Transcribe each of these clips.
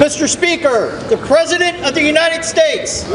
Mr. Speaker, the President of the United States.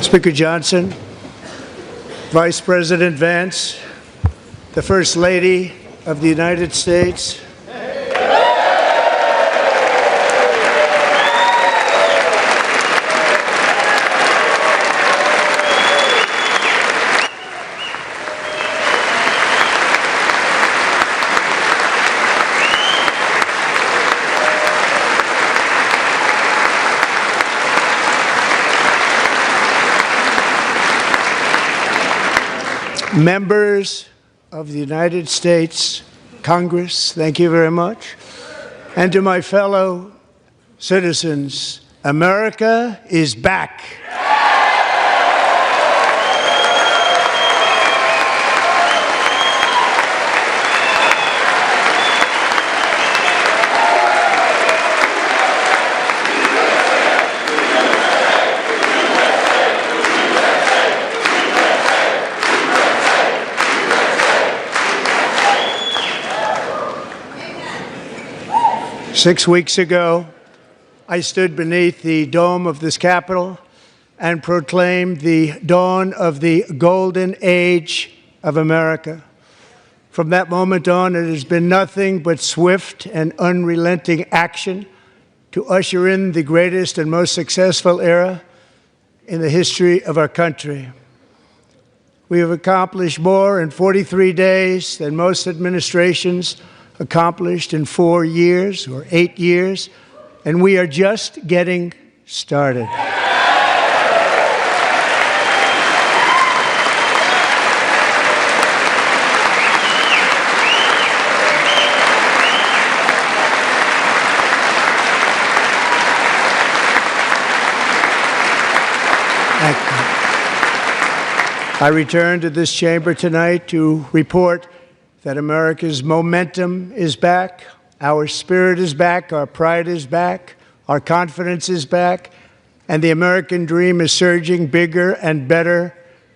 Speaker Johnson, Vice President Vance, the First Lady of the United States, members of the United States Congress, thank you very much. And to my fellow citizens, America is back. 6 weeks ago, I stood beneath the dome of this Capitol and proclaimed the dawn of the golden age of America. From that moment on, it has been nothing but swift and unrelenting action to usher in the greatest and most successful era in the history of our country. We have accomplished more in 43 days than most administrations accomplished in 4 years or 8 years, and we are just getting started. I return to this chamber tonight to report that America's momentum is back, our spirit is back, our pride is back, our confidence is back, and the American dream is surging bigger and better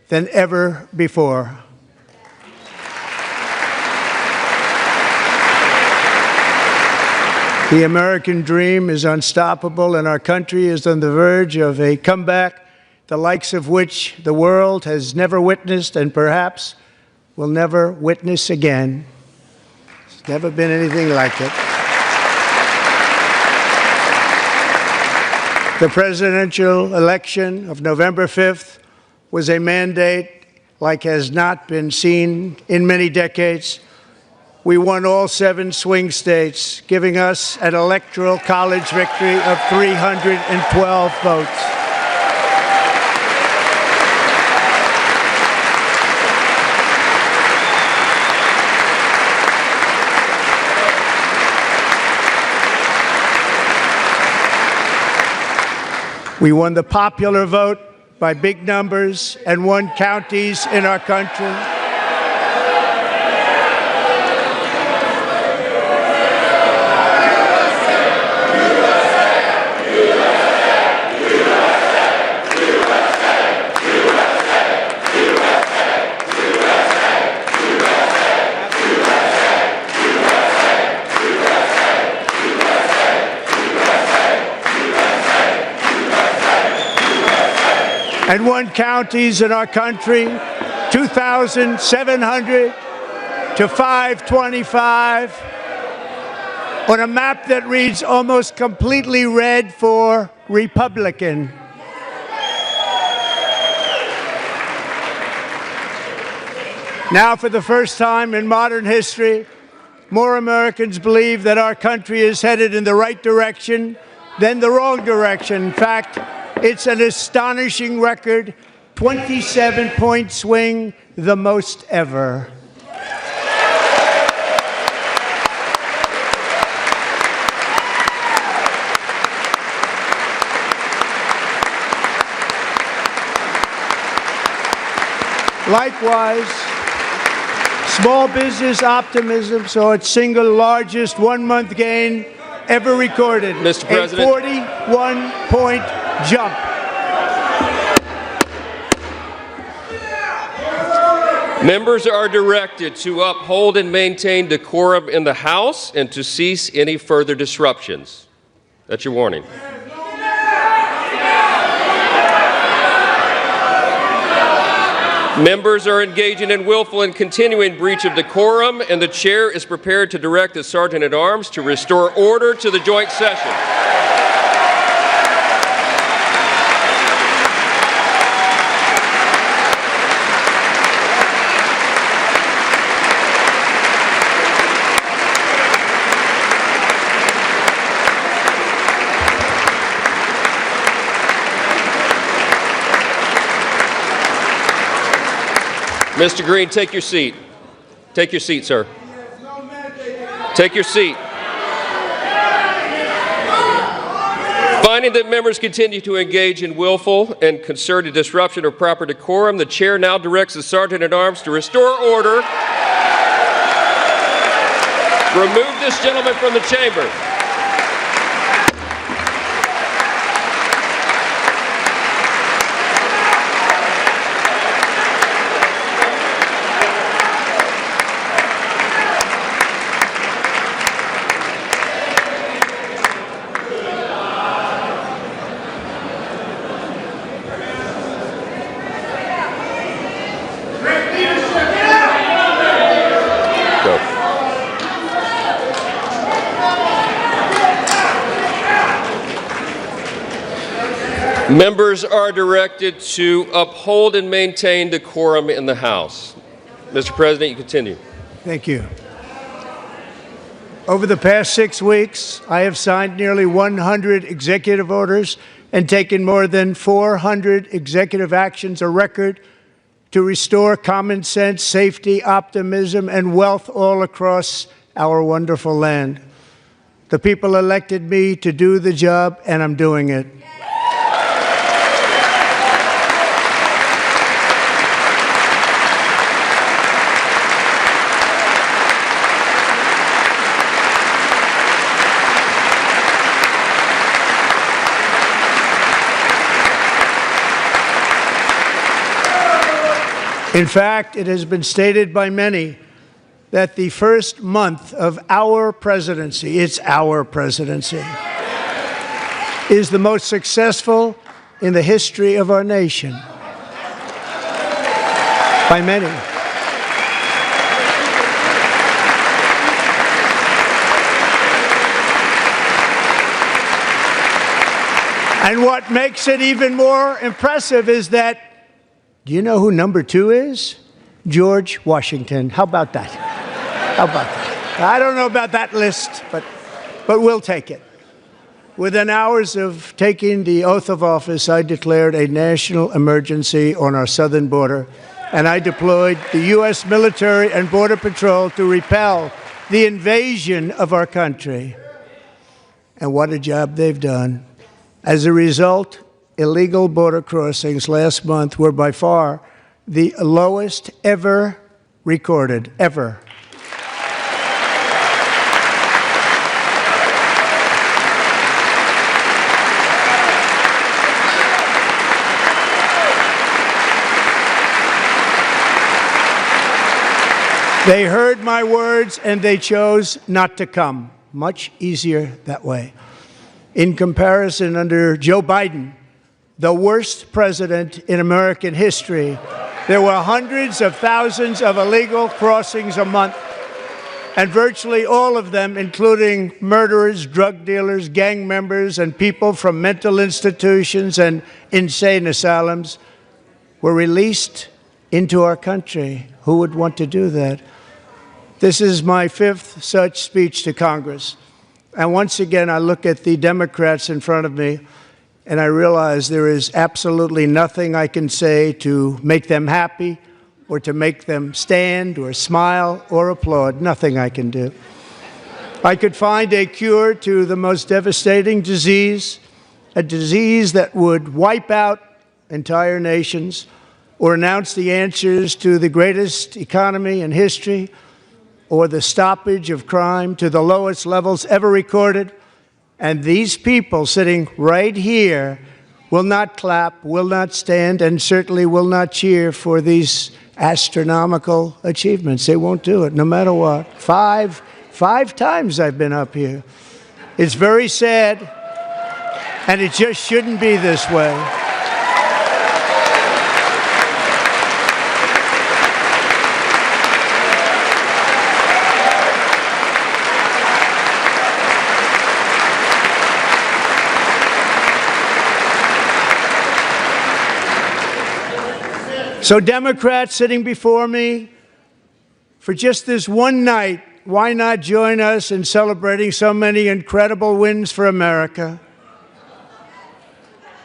than ever before. The American dream is unstoppable, and our country is on the verge of a comeback, the likes of which the world has never witnessed and perhaps will never witness again. There's never been anything like it. The presidential election of November 5th was a mandate like has not been seen in many decades. We won all 7 swing states, giving us an electoral college victory of 312 votes. We won the popular vote by big numbers and won counties in our country. And won counties in our country, 2,700 to 525, on a map that reads almost completely red for Republican. Now, for the first time in modern history, more Americans believe that our country is headed in the right direction than the wrong direction. In fact, it's an astonishing record, 27-point swing, the most ever. Likewise, small business optimism saw its single largest one-month gain ever recorded. Mr. President. A 41-point jump. Members are directed to uphold and maintain decorum in the House and to cease any further disruptions. That's your warning. Members are engaging in willful and continuing breach of decorum, and the chair is prepared to direct the Sergeant-at-Arms to restore order to the joint session. Mr. Green, take your seat. Take your seat, sir. Take your seat. Finding that members continue to engage in willful and concerted disruption of proper decorum, the chair now directs the Sergeant-at-Arms to restore order. Remove this gentleman from the chamber. Members are directed to uphold and maintain decorum in the House. Mr. President, you continue. Thank you. Over the past 6 weeks, I have signed nearly 100 executive orders and taken more than 400 executive actions, a record to restore common sense, safety, optimism, and wealth all across our wonderful land. The people elected me to do the job, and I'm doing it. In fact, it has been stated by many that the first month of our presidency, it's our presidency, is the most successful in the history of our nation. By many. And what makes it even more impressive is that, do you know who number 2 is? George Washington. How about that? How about that? I don't know about that list, but we'll take it. Within hours of taking the oath of office, I declared a national emergency on our southern border, and I deployed the U.S. military and Border Patrol to repel the invasion of our country. And what a job they've done. As a result, illegal border crossings last month were by far the lowest ever recorded, ever. They heard my words and they chose not to come. Much easier that way. In comparison, under Joe Biden, the worst president in American history, there were hundreds of thousands of illegal crossings a month, and virtually all of them, including murderers, drug dealers, gang members, and people from mental institutions and insane asylums, were released into our country. Who would want to do that? This is my 5th such speech to Congress. And once again, I look at the Democrats in front of me, and I realize there is absolutely nothing I can say to make them happy or to make them stand or smile or applaud. Nothing I can do. I could find a cure to the most devastating disease, a disease that would wipe out entire nations, or announce the answers to the greatest economy in history, or the stoppage of crime to the lowest levels ever recorded. And these people sitting right here will not clap, will not stand, and certainly will not cheer for these astronomical achievements. They won't do it, no matter what. Five times I've been up here. It's very sad, and it just shouldn't be this way. So Democrats sitting before me, for just this one night, why not join us in celebrating so many incredible wins for America?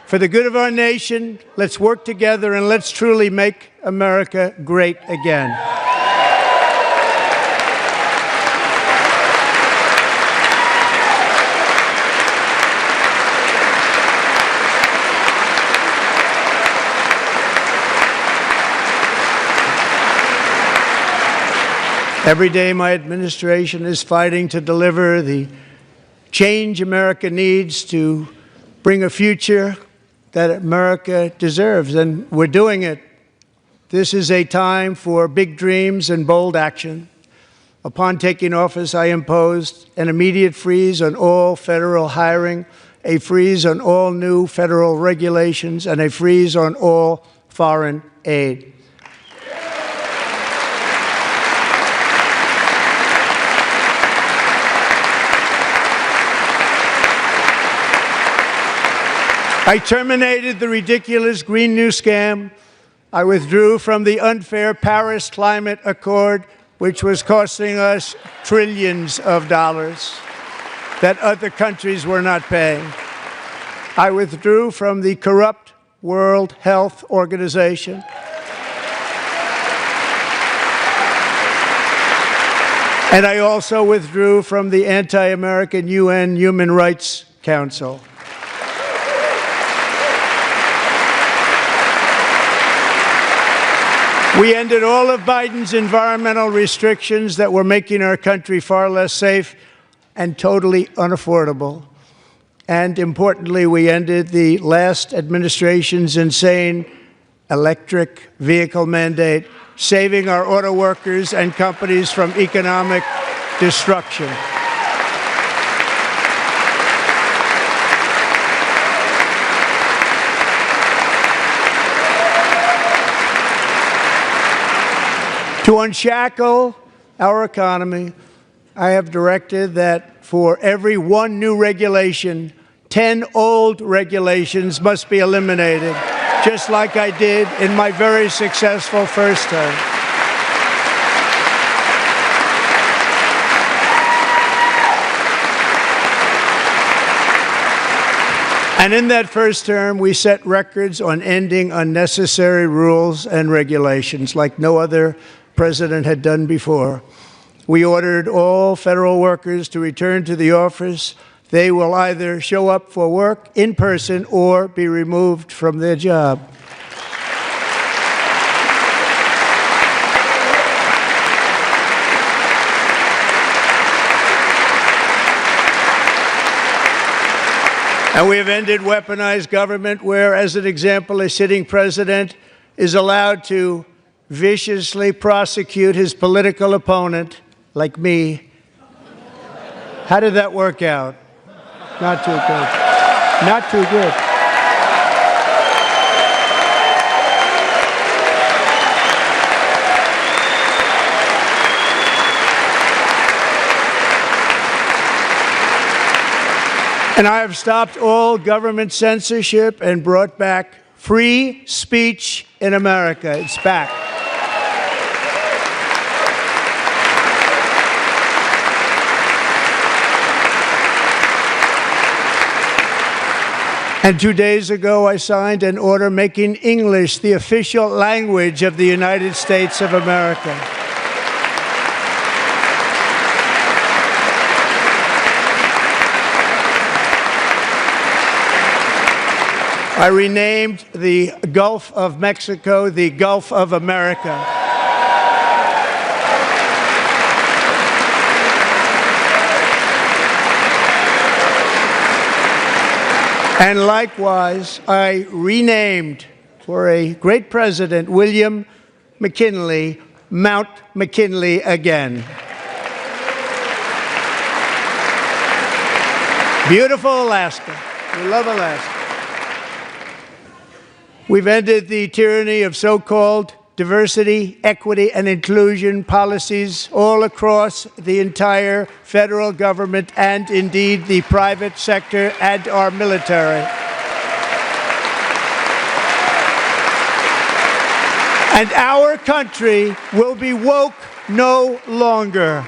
For the good of our nation, let's work together and let's truly make America great again. Every day my administration is fighting to deliver the change America needs to bring a future that America deserves, and we're doing it. This is a time for big dreams and bold action. Upon taking office, I imposed an immediate freeze on all federal hiring, a freeze on all new federal regulations, and a freeze on all foreign aid. I terminated the ridiculous Green New Scam. I withdrew from the unfair Paris Climate Accord, which was costing us trillions of dollars that other countries were not paying. I withdrew from the corrupt World Health Organization. And I also withdrew from the anti-American UN Human Rights Council. We ended all of Biden's environmental restrictions that were making our country far less safe and totally unaffordable. And importantly, we ended the last administration's insane electric vehicle mandate, saving our auto workers and companies from economic destruction. To unshackle our economy, I have directed that for every one new regulation, 10 old regulations must be eliminated, just like I did in my very successful first term. And in that first term, we set records on ending unnecessary rules and regulations like no other president had done before. We ordered all federal workers to return to the office. They will either show up for work in person or be removed from their job. And we have ended weaponized government where, as an example, a sitting president is allowed to viciously prosecute his political opponent, like me. How did that work out? Not too good. Not too good. And I have stopped all government censorship and brought back free speech in America. It's back. And 2 days ago, I signed an order making English the official language of the United States of America. I renamed the Gulf of Mexico the Gulf of America. And likewise, I renamed for a great president, William McKinley, Mount McKinley again. Beautiful Alaska. We love Alaska. We've ended the tyranny of so-called diversity, equity, and inclusion policies all across the entire federal government and indeed the private sector and our military. And our country will be woke no longer.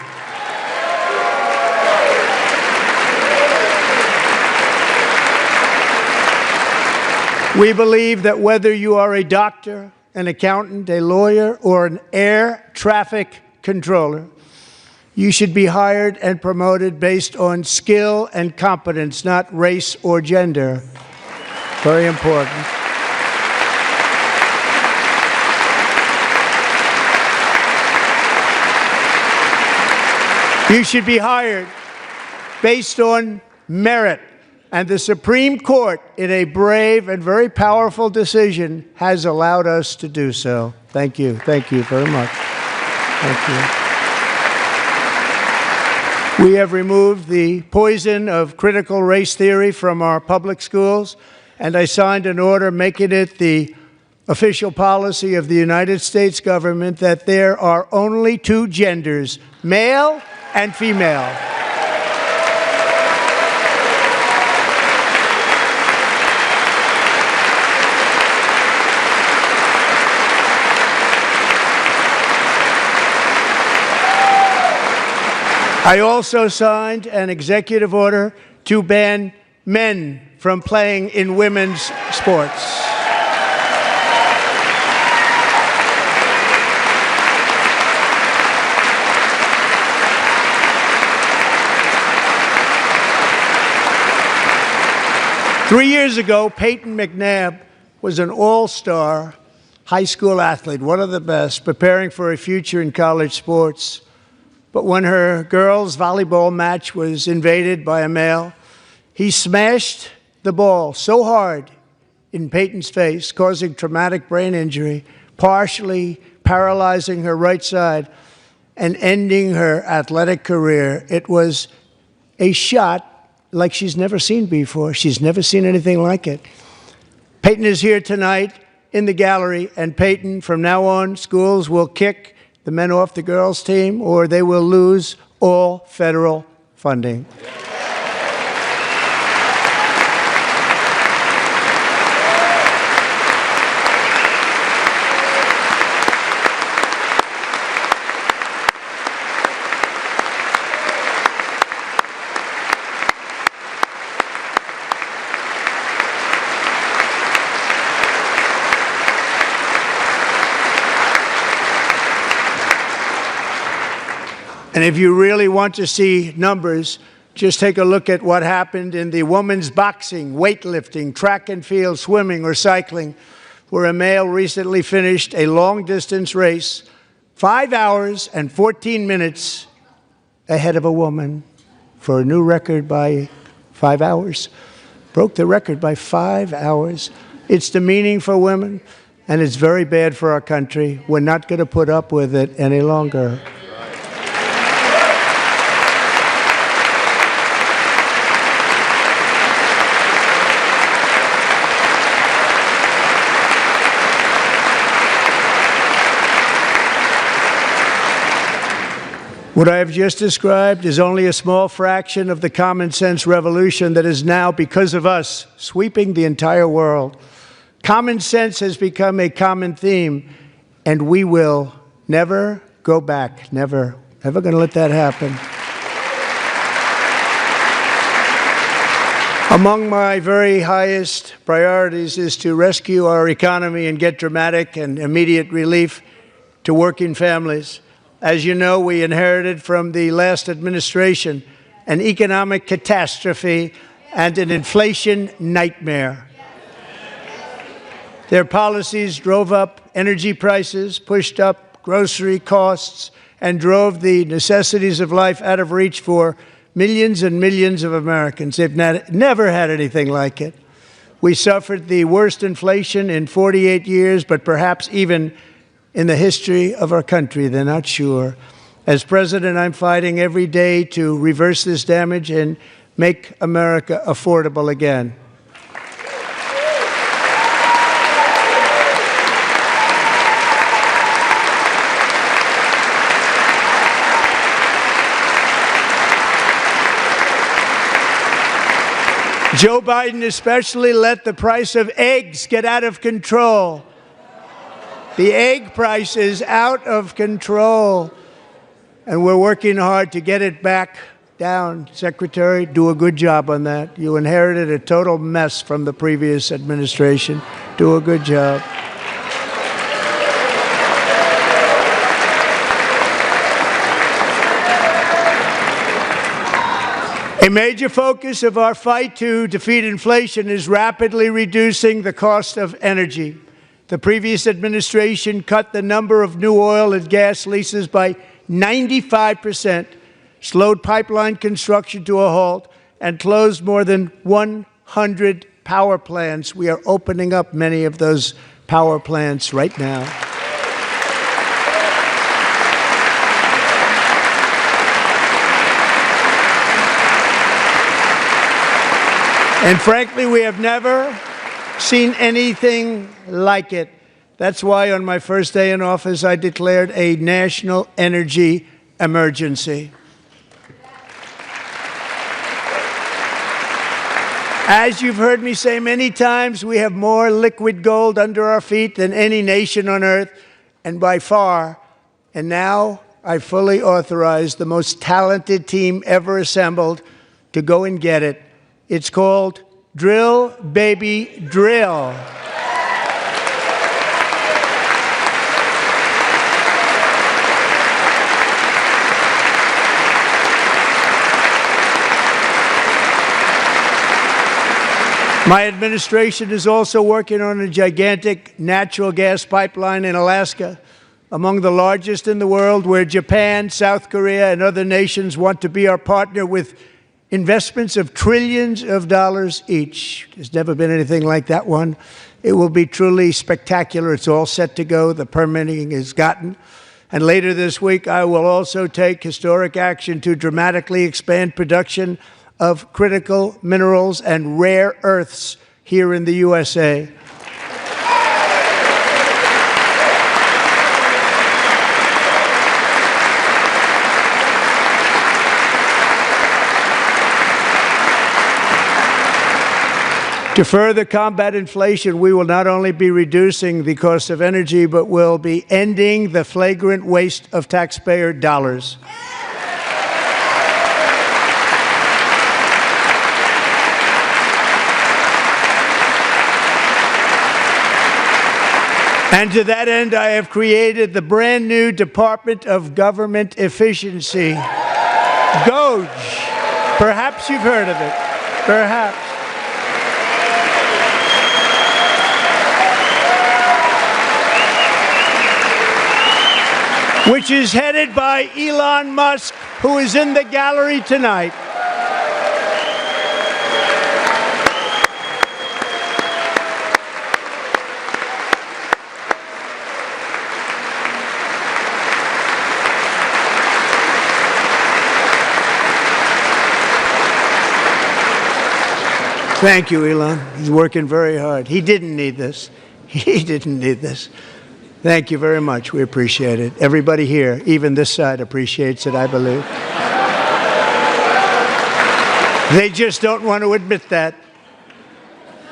We believe that whether you are a doctor, an accountant, a lawyer, or an air traffic controller, you should be hired and promoted based on skill and competence, not race or gender. Very important. You should be hired based on merit. And the Supreme Court, in a brave and very powerful decision, has allowed us to do so. Thank you. Thank you very much. Thank you. We have removed the poison of critical race theory from our public schools, and I signed an order making it the official policy of the United States government that there are only two genders, male and female. I also signed an executive order to ban men from playing in women's sports. Three years ago, Peyton McNabb was an all-star high school athlete, one of the best, preparing for a future in college sports. But when her girls' volleyball match was invaded by a male, he smashed the ball so hard in Peyton's face, causing traumatic brain injury, partially paralyzing her right side, and ending her athletic career. It was a shot like she's never seen before. She's never seen anything like it. Peyton is here tonight in the gallery, and Peyton, from now on, schools will kick the men off the girls' team, or they will lose all federal funding. And if you really want to see numbers, just take a look at what happened in the women's boxing, weightlifting, track and field, swimming, or cycling, where a male recently finished a long-distance race 5 hours and 14 minutes ahead of a woman for a new record by 5 hours. Broke the record by 5 hours. It's demeaning for women, and it's very bad for our country. We're not going to put up with it any longer. What I have just described is only a small fraction of the common sense revolution that is now, because of us, sweeping the entire world. Common sense has become a common theme, and we will never go back. Never. Never going to let that happen. Among my very highest priorities is to rescue our economy and get dramatic and immediate relief to working families. As you know, we inherited from the last administration an economic catastrophe and an inflation nightmare. Their policies drove up energy prices, pushed up grocery costs, and drove the necessities of life out of reach for millions and millions of Americans. They've never had anything like it. We suffered the worst inflation in 48 years, but perhaps even in the history of our country. They're not sure. As president, I'm fighting every day to reverse this damage and make America affordable again. Joe Biden especially let the price of eggs get out of control. The egg price is out of control, and we're working hard to get it back down. Secretary, do a good job on that. You inherited a total mess from the previous administration. Do a good job. A major focus of our fight to defeat inflation is rapidly reducing the cost of energy. The previous administration cut the number of new oil and gas leases by 95%, slowed pipeline construction to a halt, and closed more than 100 power plants. We are opening up many of those power plants right now. And frankly, we have never seen anything like it. That's why on my first day in office, I declared a national energy emergency. As you've heard me say many times, we have more liquid gold under our feet than any nation on earth, and by far. And now I fully authorize the most talented team ever assembled to go and get it. It's called Drill, Baby, Drill. My administration is also working on a gigantic natural gas pipeline in Alaska, among the largest in the world, where Japan, South Korea, and other nations want to be our partner with investments of trillions of dollars each. There's never been anything like that one. It will be truly spectacular. It's all set to go. The permitting is gotten. And later this week, I will also take historic action to dramatically expand production of critical minerals and rare earths here in the USA. To further combat inflation, we will not only be reducing the cost of energy, but will be ending the flagrant waste of taxpayer dollars. And to that end, I have created the brand new Department of Government Efficiency, DOGE. Perhaps you've heard of it. Perhaps. Which is headed by Elon Musk, who is in the gallery tonight. Thank you, Elon. He's working very hard. He didn't need this. He didn't need this. Thank you very much. We appreciate it. Everybody here, even this side, appreciates it, I believe. They just don't want to admit that.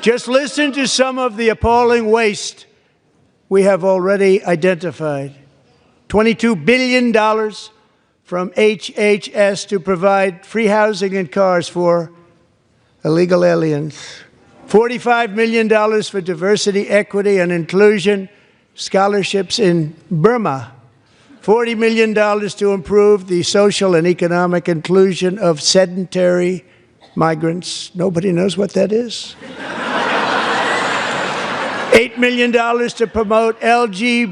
Just listen to some of the appalling waste we have already identified. $22 billion from HHS to provide free housing and cars for illegal aliens. $45 million for diversity, equity, and inclusion scholarships in Burma. $40 million to improve the social and economic inclusion of sedentary migrants. Nobody knows what that is. $8 million to promote LGBTQI+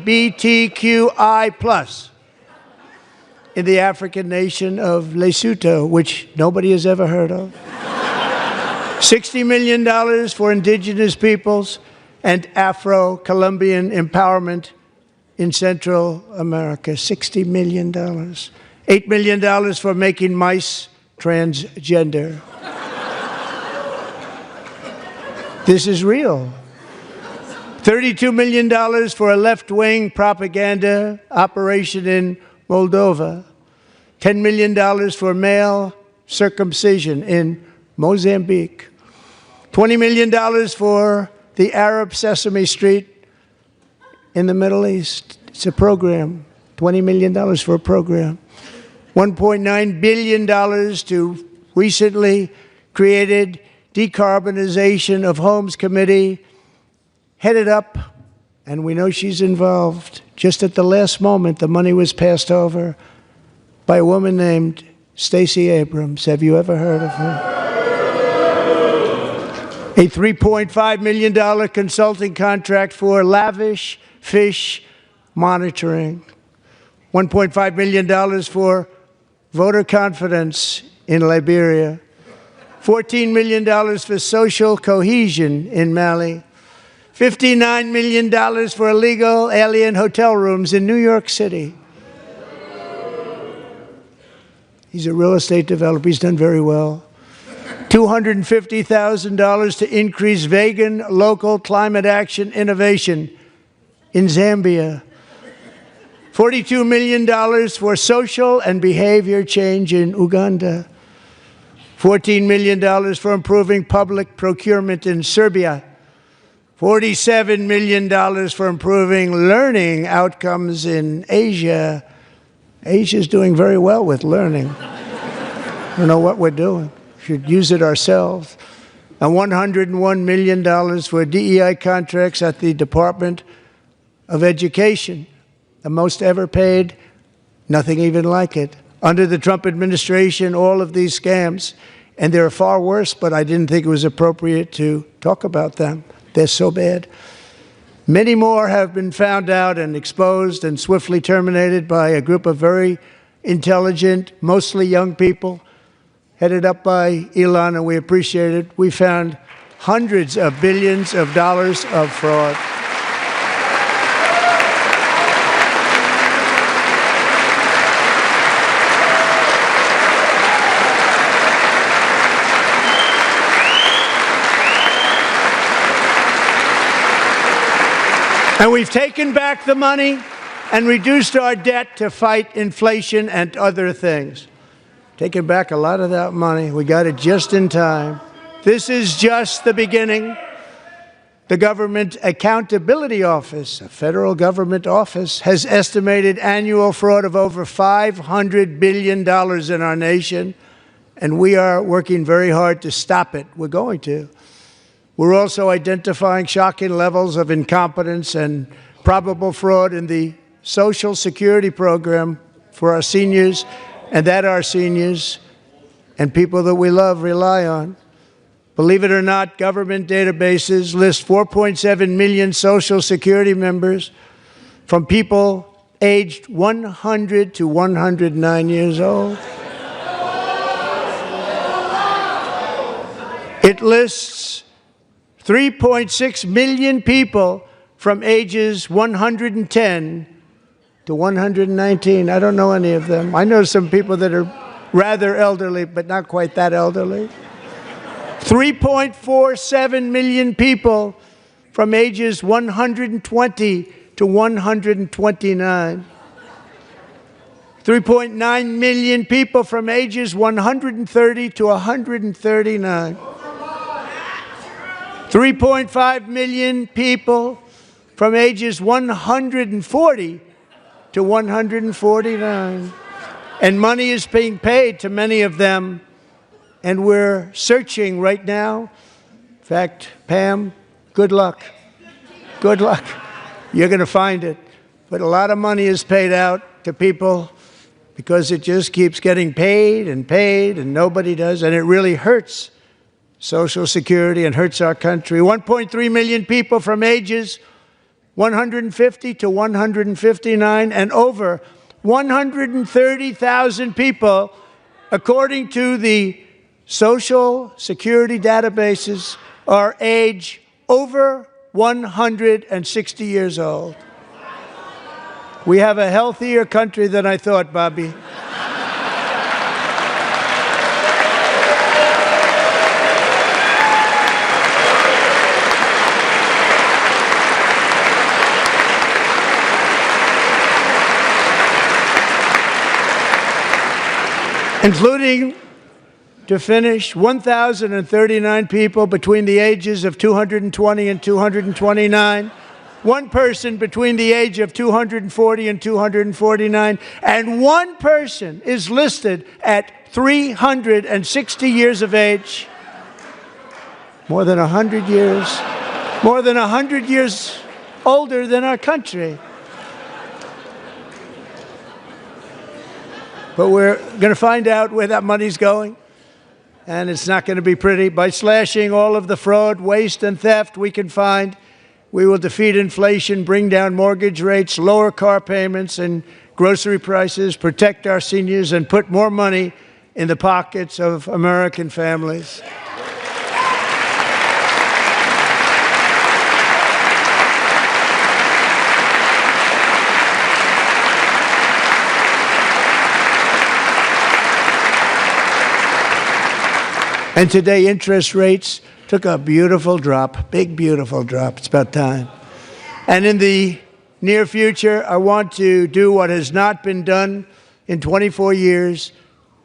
in the African nation of Lesotho, which nobody has ever heard of. $60 million for indigenous peoples and Afro-Colombian empowerment in Central America. $60 million. $8 million for making mice transgender. This is real. $32 million for a left-wing propaganda operation in Moldova. $10 million for male circumcision in Mozambique. $20 million for the Arab Sesame Street in the Middle East. It's a program. $20 million for a program. $1.9 billion to recently created Decarbonization of Homes Committee, headed up, and we know she's involved. Just at the last moment, the money was passed over by a woman named Stacey Abrams. Have you ever heard of her? A $3.5 million consulting contract for lavish fish monitoring. $1.5 million for voter confidence in Liberia. $14 million for social cohesion in Mali. $59 million for illegal alien hotel rooms in New York City. He's a real estate developer. He's done very well. $250,000 to increase vegan local climate action innovation in Zambia. $42 million for social and behavior change in Uganda. $14 million for improving public procurement in Serbia. $47 million for improving learning outcomes in Asia. Asia's doing very well with learning. I don't know what we're doing. Should use it ourselves. And $101 million for DEI contracts at the Department of Education. The most ever paid, nothing even like it. Under the Trump administration, all of these scams, and they're far worse, but I didn't think it was appropriate to talk about them. They're so bad. Many more have been found out and exposed and swiftly terminated by a group of very intelligent, mostly young people, headed up by Elon, and we appreciate it. We found hundreds of billions of dollars of fraud. And we've taken back the money and reduced our debt to fight inflation and other things. Taken back a lot of that money. We got it just in time. This is just the beginning. The Government Accountability Office, a federal government office, has estimated annual fraud of over $500 billion in our nation, and we are working very hard to stop it. We're going to. We're also identifying shocking levels of incompetence and probable fraud in the Social Security program for our seniors, and that our seniors and people that we love rely on. Believe it or not, government databases list 4.7 million Social Security members from people aged 100 to 109 years old. It lists 3.6 million people from ages 110 to 119. I don't know any of them. I know some people that are rather elderly, but not quite that elderly. 3.47 million people from ages 120 to 129. 3.9 million people from ages 130 to 139. 3.5 million people from ages 140 to 149. And money is being paid to many of them, and we're searching right now. In fact, Pam, good luck. Good luck. You're going to find it. But a lot of money is paid out to people because it just keeps getting paid, and nobody does, and it really hurts Social Security and hurts our country. 1.3 million people from ages 150 to 159, and over 130,000 people, according to the Social Security databases are age over 160 years old. We have a healthier country than I thought, Bobby. Including, to finish, 1,039 people between the ages of 220 and 229, one person between the age of 240 and 249, and one person is listed at 360 years of age. More than 100 years older than our country. But we're going to find out where that money's going, and it's not going to be pretty. By slashing all of the fraud, waste, and theft we can find, we will defeat inflation, bring down mortgage rates, lower car payments and grocery prices, protect our seniors, and put more money in the pockets of American families. And today, interest rates took a beautiful drop, big, beautiful drop. It's about time. And in the near future, I want to do what has not been done in 24 years,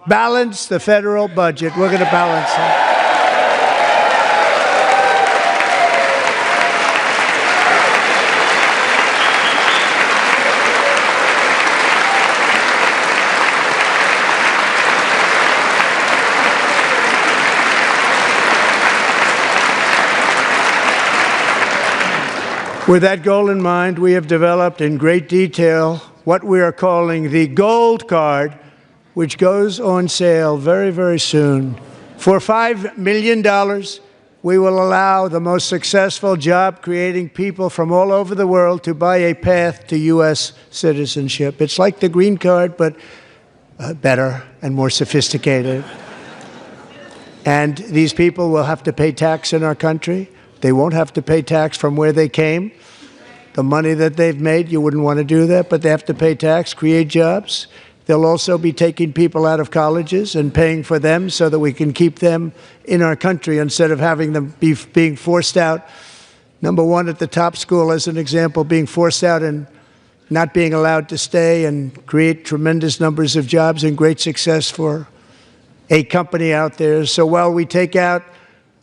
balance the federal budget. We're going to balance it. With that goal in mind, we have developed in great detail what we are calling the Gold Card, which goes on sale very, very soon. For $5 million, we will allow the most successful job-creating people from all over the world to buy a path to U.S. citizenship. It's like the green card, but better and more sophisticated. And these people will have to pay tax in our country. They won't have to pay tax from where they came. The money that they've made, you wouldn't want to do that, but they have to pay tax, create jobs. They'll also be taking people out of colleges and paying for them so that we can keep them in our country instead of having them being forced out. Number one, at the top school, as an example, being forced out and not being allowed to stay and create tremendous numbers of jobs and great success for a company out there. So while we take out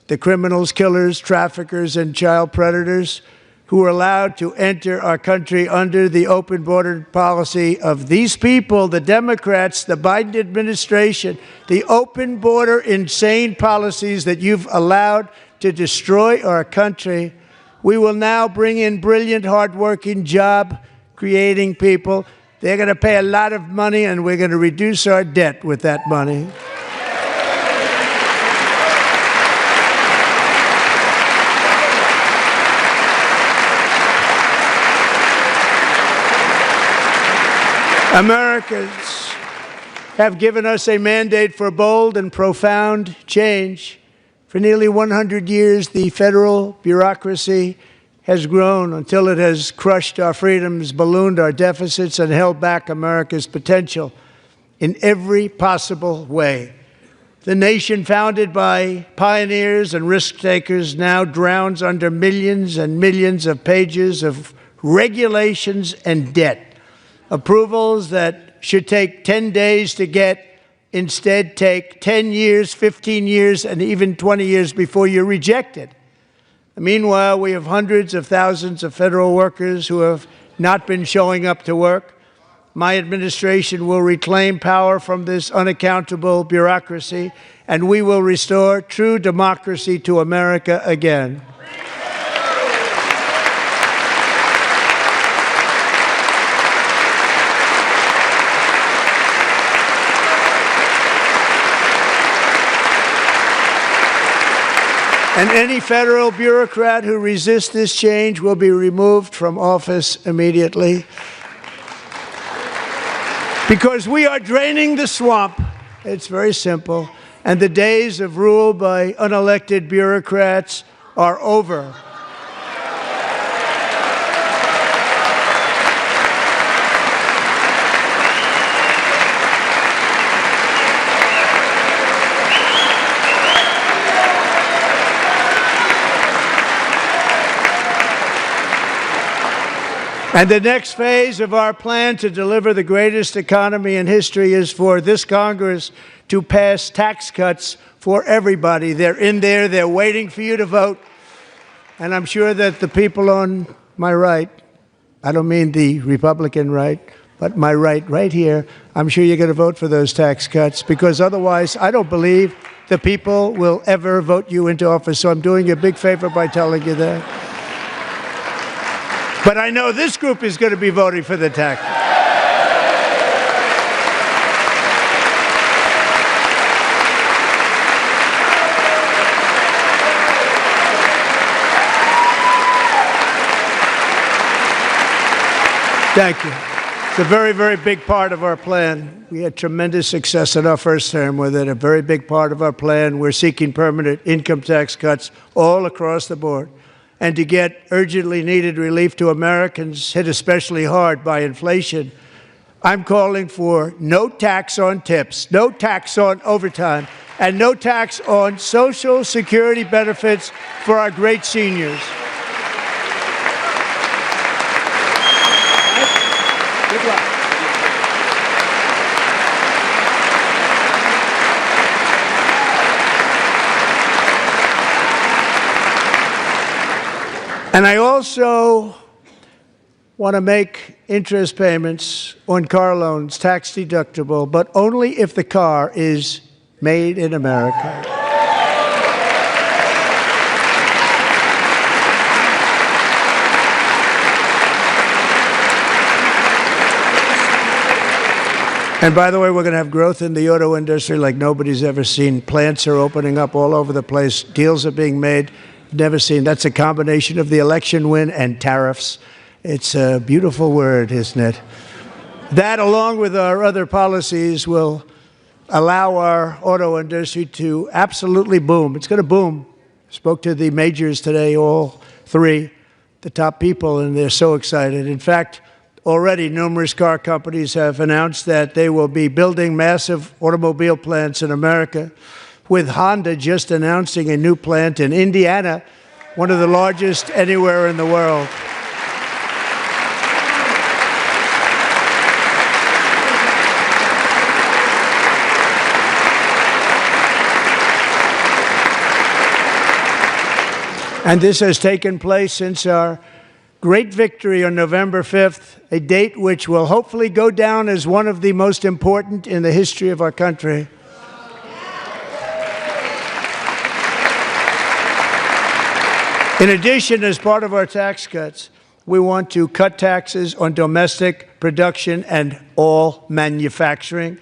the criminals, killers, traffickers, and child predators who are allowed to enter our country under the open border policy of these people, the Democrats, the Biden administration, the open border insane policies that you've allowed to destroy our country, we will now bring in brilliant, hardworking, job-creating people. They're going to pay a lot of money, and we're going to reduce our debt with that money. Americans have given us a mandate for bold and profound change. For nearly 100 years, the federal bureaucracy has grown until it has crushed our freedoms, ballooned our deficits, and held back America's potential in every possible way. The nation founded by pioneers and risk-takers now drowns under millions and millions of pages of regulations and debt. Approvals that should take 10 days to get instead take 10 years, 15 years, and even 20 years before you're rejected. Meanwhile, we have hundreds of thousands of federal workers who have not been showing up to work. My administration will reclaim power from this unaccountable bureaucracy, and we will restore true democracy to America again. And any federal bureaucrat who resists this change will be removed from office immediately. Because we are draining the swamp. It's very simple. and the days of rule by unelected bureaucrats are over. And the next phase of our plan to deliver the greatest economy in history is for this Congress to pass tax cuts for everybody. They're in there. They're waiting for you to vote. And I'm sure that the people on my right, I don't mean the Republican right, but my right here, I'm sure you're going to vote for those tax cuts, because otherwise I don't believe the people will ever vote you into office. So I'm doing you a big favor by telling you that. But I know this group is going to be voting for the tax. Thank you. It's a very, very big part of our plan. We had tremendous success in our first term with it. A very big part of our plan. We're seeking permanent income tax cuts all across the board. And to get urgently needed relief to Americans hit especially hard by inflation, I'm calling for no tax on tips, no tax on overtime, and no tax on Social Security benefits for our great seniors. Good luck. And I also want to make interest payments on car loans tax deductible, but only if the car is made in America. And by the way, we're going to have growth in the auto industry like nobody's ever seen. Plants are opening up all over the place. Deals are being made. Never seen. That's a combination of the election win and tariffs. It's a beautiful word, isn't it? That, along with our other policies, will allow our auto industry to absolutely boom. It's going to boom. Spoke to the majors today, all three, the top people, and they're so excited. In fact, already numerous car companies have announced that they will be building massive automobile plants in America, with Honda just announcing a new plant in Indiana, one of the largest anywhere in the world. And this has taken place since our great victory on November 5th, a date which will hopefully go down as one of the most important in the history of our country. In addition, as part of our tax cuts, we want to cut taxes on domestic production and all manufacturing.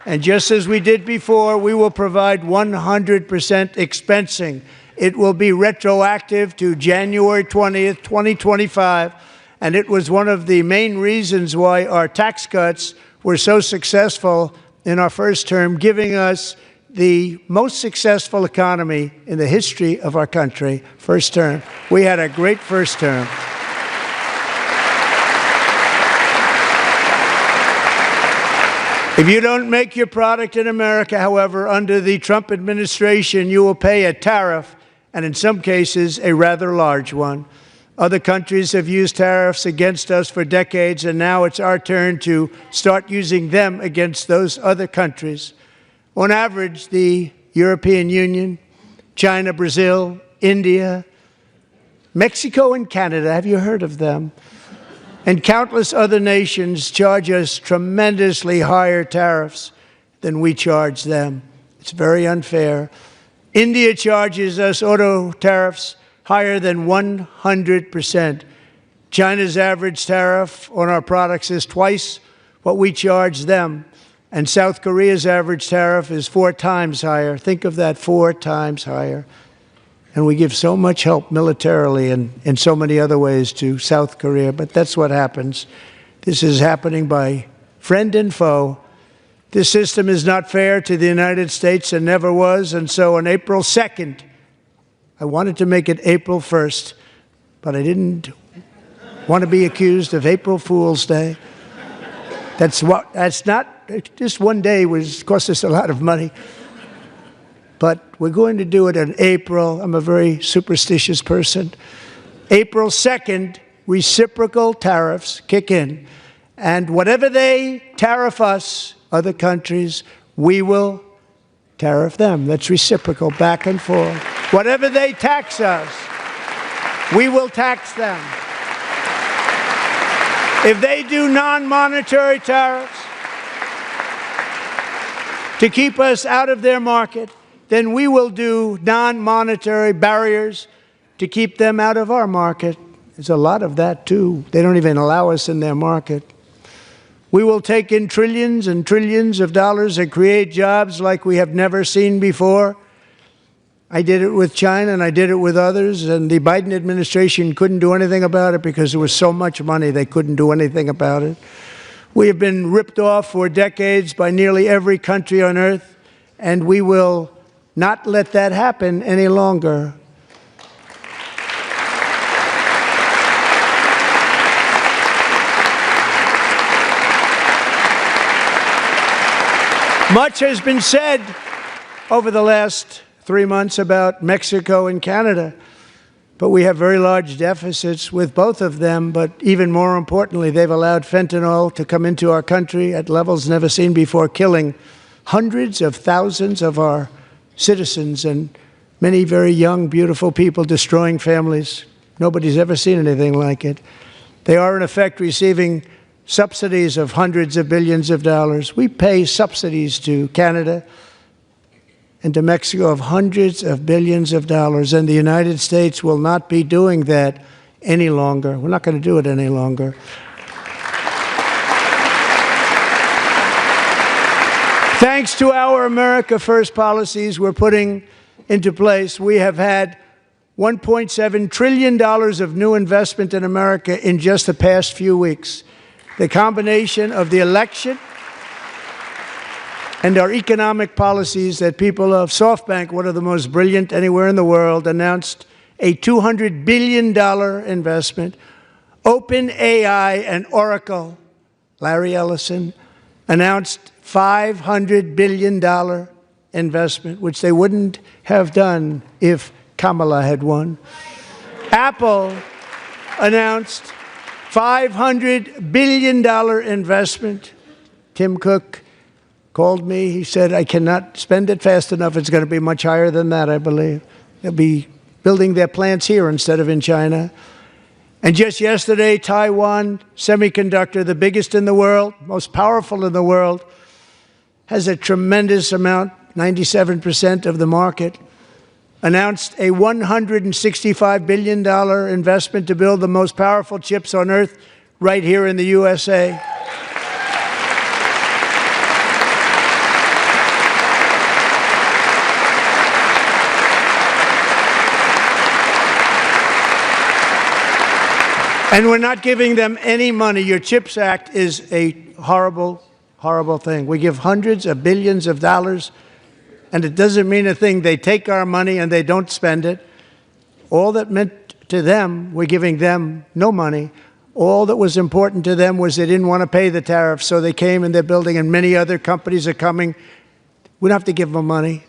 And just as we did before, we will provide 100% expensing. It will be retroactive to January 20th, 2025. And it was one of the main reasons why our tax cuts were so successful in our first term, giving us the most successful economy in the history of our country, first term. We had a great first term. If you don't make your product in America, however, under the Trump administration, you will pay a tariff, and in some cases, a rather large one. Other countries have used tariffs against us for decades, and now it's our turn to start using them against those other countries. On average, the European Union, China, Brazil, India, Mexico, and Canada, have you heard of them? And countless other nations charge us tremendously higher tariffs than we charge them. It's very unfair. India charges us auto tariffs higher than 100%. China's average tariff on our products is twice what we charge them. And South Korea's average tariff is 4 times higher. Think of that, 4 times higher. And we give so much help militarily and in so many other ways to South Korea. But that's what happens. This is happening by friend and foe. This system is not fair to the United States and never was, and so on April 2nd, I wanted to make it April 1st, but I didn't want to be accused of April Fool's Day. That's not, just one day cost us a lot of money. But we're going to do it in April. I'm a very superstitious person. April 2nd, reciprocal tariffs kick in. And whatever they tariff us, other countries, we will tariff them. That's reciprocal, back and forth. Whatever they tax us, we will tax them. If they do non-monetary tariffs to keep us out of their market, then we will do non-monetary barriers to keep them out of our market. There's a lot of that, too. They don't even allow us in their market. We will take in trillions and trillions of dollars and create jobs like we have never seen before. I did it with China and I did it with others, and the Biden administration couldn't do anything about it because there was so much money they couldn't do anything about it. We have been ripped off for decades by nearly every country on earth, and we will not let that happen any longer. Much has been said over the last 3 months about Mexico and Canada, but we have very large deficits with both of them. But even more importantly, they've allowed fentanyl to come into our country at levels never seen before, killing hundreds of thousands of our citizens and many very young, beautiful people, destroying families. Nobody's ever seen anything like it. They are, in effect, receiving subsidies of hundreds of billions of dollars. We pay subsidies to Canada and to Mexico of hundreds of billions of dollars, and the United States will not be doing that any longer. We're not going to do it any longer. Thanks to our America First policies we're putting into place, we have had $1.7 trillion of new investment in America in just the past few weeks. The combination of the election and our economic policies that people of SoftBank, one of the most brilliant anywhere in the world, announced a $200 billion investment. OpenAI and Oracle, Larry Ellison, announced $500 billion investment, which they wouldn't have done if Kamala had won. Apple announced $500 billion investment. Tim Cook called me. He said, I cannot spend it fast enough. It's going to be much higher than that, I believe. They'll be building their plants here instead of in China. And just yesterday, Taiwan Semiconductor, the biggest in the world, most powerful in the world, has a tremendous amount, 97% of the market, announced a $165 billion investment to build the most powerful chips on earth right here in the USA. And we're not giving them any money. Your CHIPS Act is a horrible, horrible thing. We give hundreds of billions of dollars, and it doesn't mean a thing. They take our money and they don't spend it. All that meant to them, we're giving them no money. All that was important to them was they didn't want to pay the tariffs, so they came and they're building, and many other companies are coming. We don't have to give them money.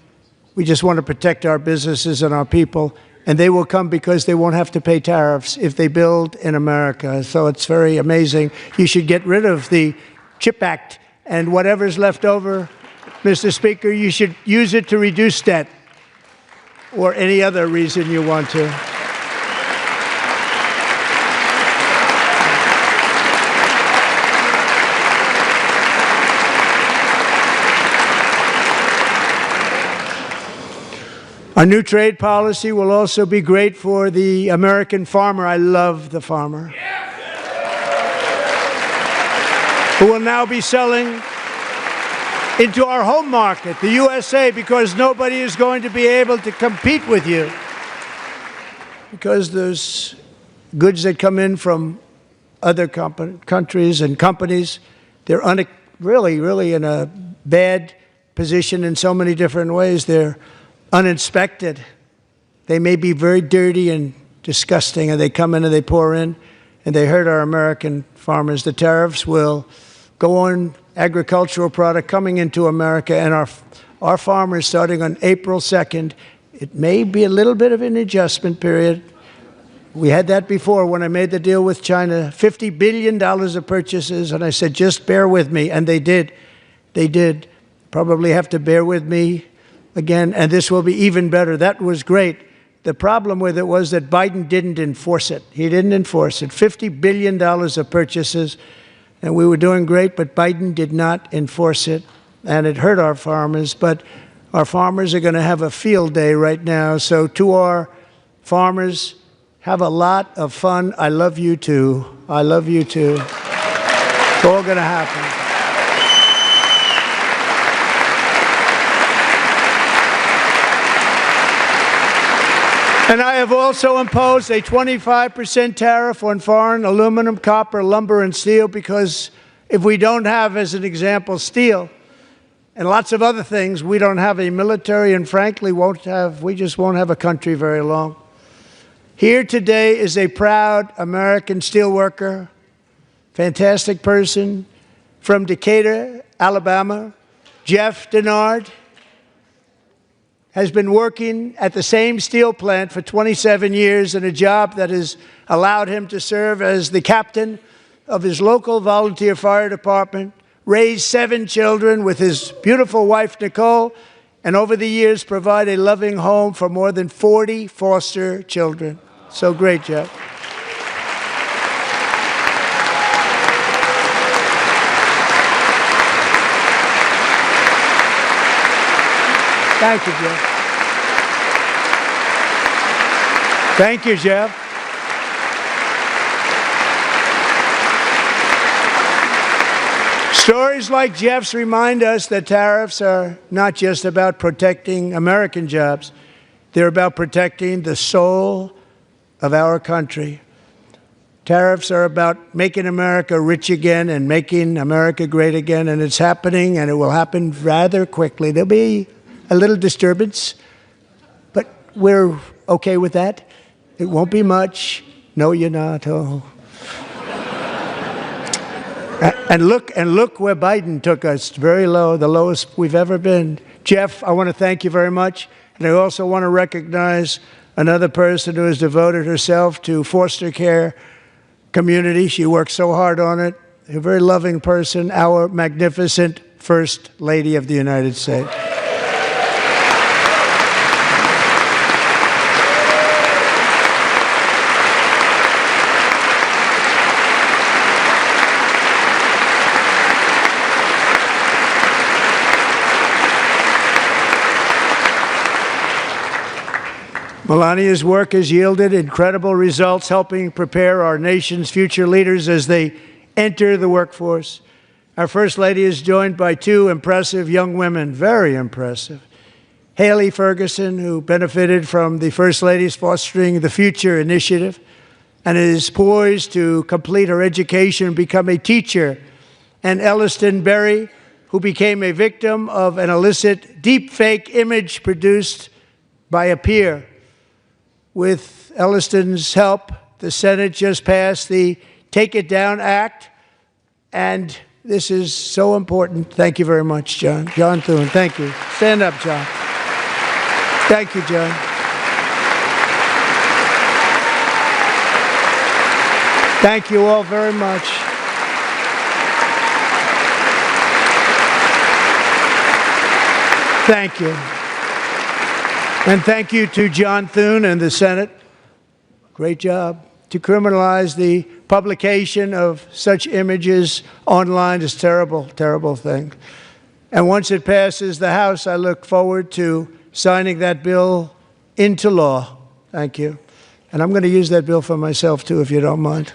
We just want to protect our businesses and our people. And they will come because they won't have to pay tariffs if they build in America. So it's very amazing. You should get rid of the CHIP Act, and whatever's left over, Mr. Speaker, you should use it to reduce debt or any other reason you want to. Our new trade policy will also be great for the American farmer. I love the farmer. Who will now be selling into our home market, the USA, because nobody is going to be able to compete with you. Because those goods that come in from other countries and companies, they're really in a bad position in so many different ways. They're uninspected. They may be very dirty and disgusting, and they come in and they pour in, and they hurt our American farmers. The tariffs will go on agricultural product coming into America, and our farmers, starting on April 2nd, it may be a little bit of an adjustment period. We had that before when I made the deal with China, $50 billion of purchases, and I said, just bear with me, and they did. They did. Probably have to bear with me again, and this will be even better. That was great. The problem with it was that Biden didn't enforce it. He didn't enforce it. $50 billion of purchases, and we were doing great, but Biden did not enforce it, and it hurt our farmers. But our farmers are going to have a field day right now. So to our farmers, have a lot of fun. I love you too. I love you too. It's all going to happen. And I have also imposed a 25% tariff on foreign aluminum, copper, lumber, and steel, because if we don't have, as an example, steel and lots of other things, we don't have a military, and frankly, we just won't have a country very long. Here today is a proud American steelworker, fantastic person from Decatur, Alabama, Jeff Denard. Has been working at the same steel plant for 27 years in a job that has allowed him to serve as the captain of his local volunteer fire department, raise 7 children with his beautiful wife, Nicole, and over the years provide a loving home for more than 40 foster children. So great, Jeff. Thank you, Jeff. Thank you, Jeff. Stories like Jeff's remind us that tariffs are not just about protecting American jobs. They're about protecting the soul of our country. Tariffs are about making America rich again and making America great again, and it's happening, and it will happen rather quickly. There'll be a little disturbance, but we're okay with that. It won't be much. No, you're not. Oh. And look where Biden took us, very low, the lowest we've ever been. Jeff, I want to thank you very much. And I also want to recognize another person who has devoted herself to foster care community. She works so hard on it. A very loving person, our magnificent First Lady of the United States. Melania's work has yielded incredible results, helping prepare our nation's future leaders as they enter the workforce. Our First Lady is joined by 2 impressive young women, very impressive. Haley Ferguson, who benefited from the First Lady's Fostering the Future initiative and is poised to complete her education and become a teacher. And Elliston Berry, who became a victim of an illicit deepfake image produced by a peer. With Elliston's help, the Senate just passed the Take It Down Act, and this is so important. Thank you very much, John. John Thune, thank you. Stand up, John. Thank you, John. Thank you all very much. Thank you. And thank you to John Thune and the Senate. Great job. To criminalize the publication of such images online is a terrible, terrible thing. And once it passes the House, I look forward to signing that bill into law. Thank you. And I'm going to use that bill for myself, too, if you don't mind.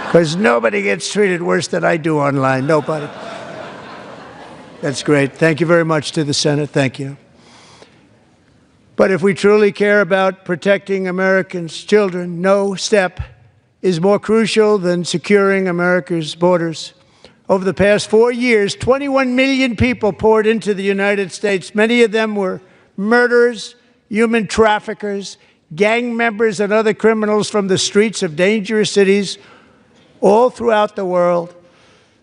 Because nobody gets treated worse than I do online. Nobody. That's great. Thank you very much to the Senate. Thank you. But if we truly care about protecting Americans' children, no step is more crucial than securing America's borders. Over the past 4 years, 21 million people poured into the United States. Many of them were murderers, human traffickers, gang members, and other criminals from the streets of dangerous cities all throughout the world.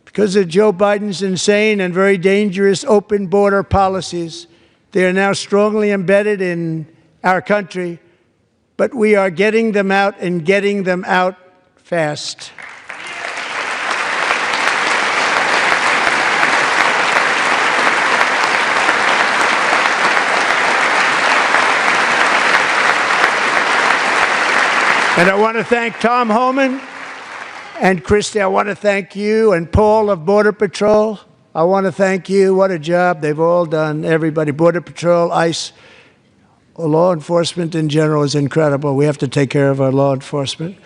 Because of Joe Biden's insane and very dangerous open border policies, they are now strongly embedded in our country, but we are getting them out and getting them out fast. And I want to thank Tom Homan and Christy. I want to thank you and Paul of Border Patrol. I want to thank you. What a job they've all done. Everybody, Border Patrol, ICE, law enforcement in general is incredible. We have to take care of our law enforcement.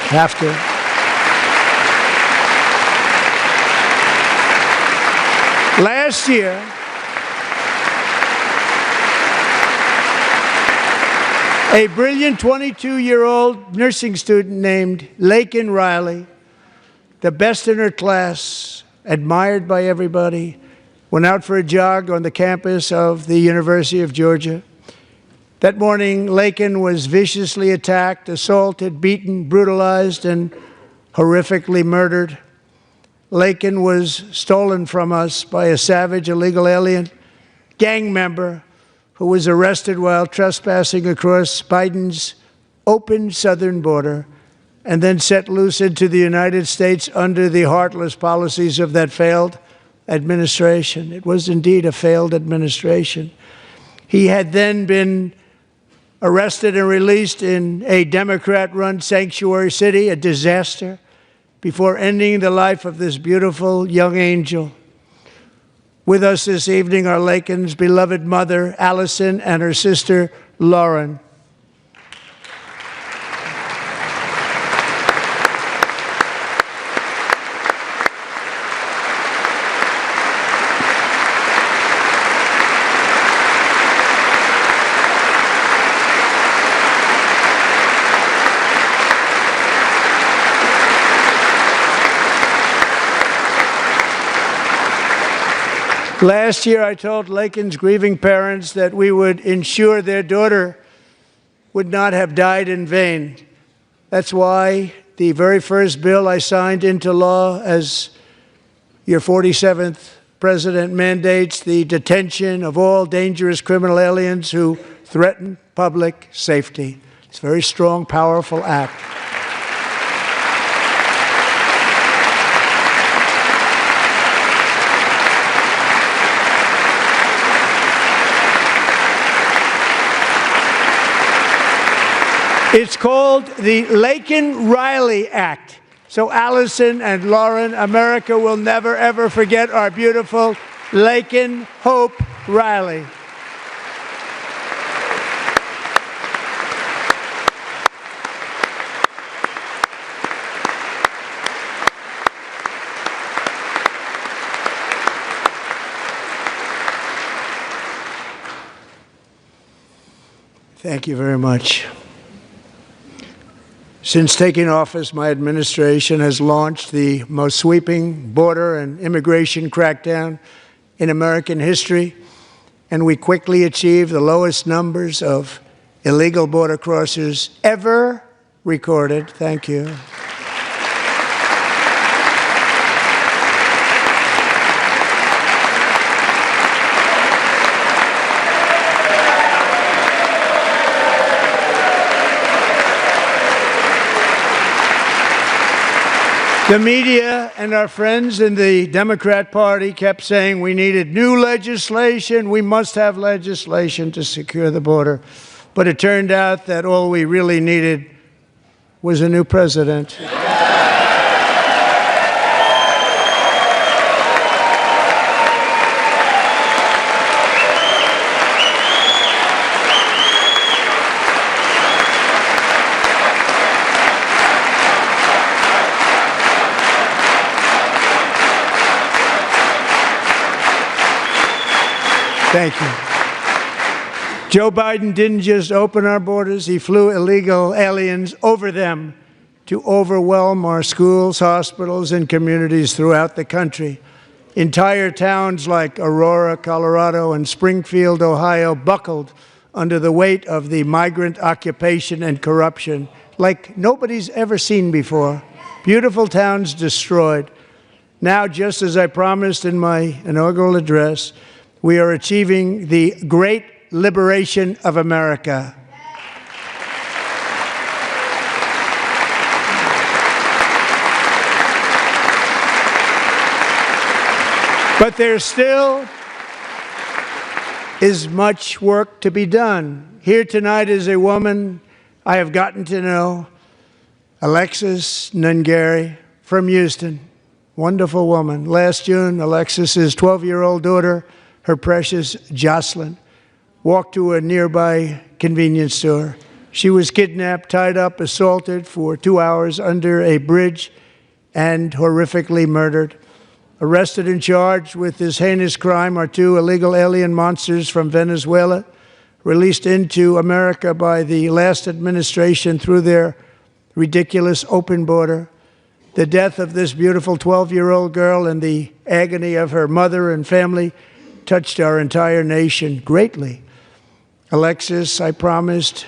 Have to. Last year, a brilliant 22-year-old nursing student named Laken Riley, the best in her class, admired by everybody, went out for a jog on the campus of the University of Georgia. That morning, Laken was viciously attacked, assaulted, beaten, brutalized, and horrifically murdered. Laken was stolen from us by a savage illegal alien gang member who was arrested while trespassing across Biden's open southern border and then set loose into the United States under the heartless policies of that failed administration. It was indeed a failed administration. He had then been arrested and released in a Democrat-run sanctuary city, a disaster, before ending the life of this beautiful young angel. With us this evening are Laken's beloved mother, Allison, and her sister, Lauren. Last year, I told Laken's grieving parents that we would ensure their daughter would not have died in vain. That's why the very first bill I signed into law as your 47th president mandates the detention of all dangerous criminal aliens who threaten public safety. It's a very strong, powerful act. It's called the Laken-Riley Act. So Allison and Lauren, America will never, ever forget our beautiful Laken Hope Riley. Thank you very much. Since taking office, my administration has launched the most sweeping border and immigration crackdown in American history, and we quickly achieved the lowest numbers of illegal border crossers ever recorded. Thank you. The media and our friends in the Democrat Party kept saying we needed new legislation, we must have legislation to secure the border. But it turned out that all we really needed was a new president. Thank you. Joe Biden didn't just open our borders, he flew illegal aliens over them to overwhelm our schools, hospitals, and communities throughout the country. Entire towns like Aurora, Colorado, and Springfield, Ohio, buckled under the weight of the migrant occupation and corruption like nobody's ever seen before. Beautiful towns destroyed. Now, just as I promised in my inaugural address, we are achieving the great liberation of America. But there still is much work to be done. Here tonight is a woman I have gotten to know, Alexis Nungary from Houston. Wonderful woman. Last June, Alexis's 12-year-old daughter, her precious Jocelyn, walked to a nearby convenience store. She was kidnapped, tied up, assaulted for 2 hours under a bridge, and horrifically murdered. Arrested and charged with this heinous crime are 2 illegal alien monsters from Venezuela, released into America by the last administration through their ridiculous open border. The death of this beautiful 12-year-old girl and the agony of her mother and family touched our entire nation greatly. Alexis, I promised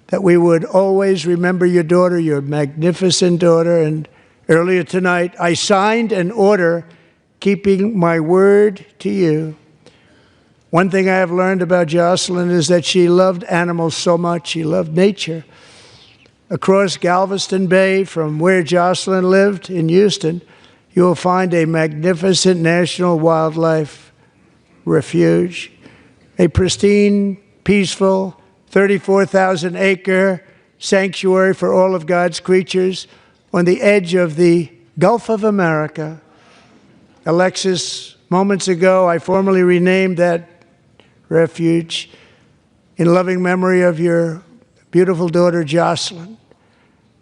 that we would always remember your daughter, your magnificent daughter, and earlier tonight, I signed an order keeping my word to you. One thing I have learned about Jocelyn is that she loved animals so much. She loved nature. Across Galveston Bay, from where Jocelyn lived in Houston, you will find a magnificent national wildlife refuge, a pristine, peaceful, 34,000-acre sanctuary for all of God's creatures on the edge of the Gulf of America. Alexis, moments ago, I formally renamed that refuge in loving memory of your beautiful daughter, Jocelyn.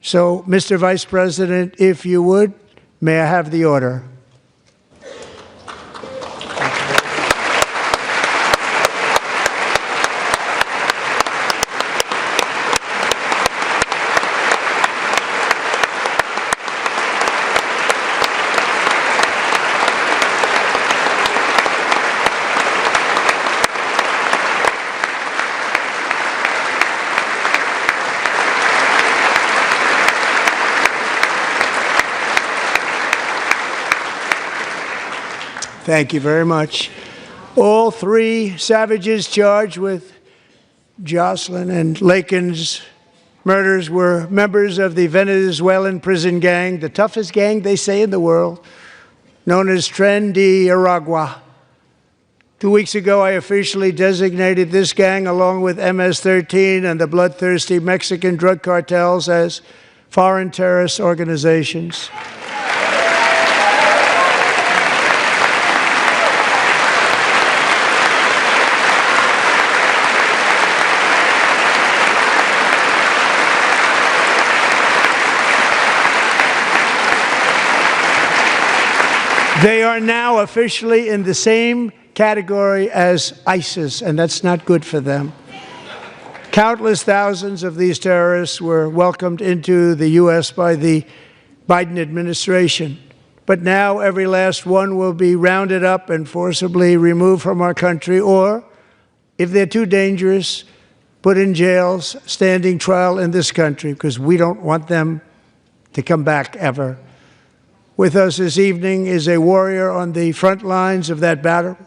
So, Mr. Vice President, if you would, may I have the order? Thank you very much. All 3 savages charged with Jocelyn and Lakin's murders were members of the Venezuelan prison gang, the toughest gang, they say, in the world, known as Tren de Aragua. 2 weeks ago, I officially designated this gang, along with MS-13 and the bloodthirsty Mexican drug cartels, as foreign terrorist organizations. They are now officially in the same category as ISIS, and that's not good for them. Countless thousands of these terrorists were welcomed into the U.S. by the Biden administration. But now every last one will be rounded up and forcibly removed from our country, or, if they're too dangerous, put in jails, standing trial in this country, because we don't want them to come back ever. With us this evening is a warrior on the front lines of that battle,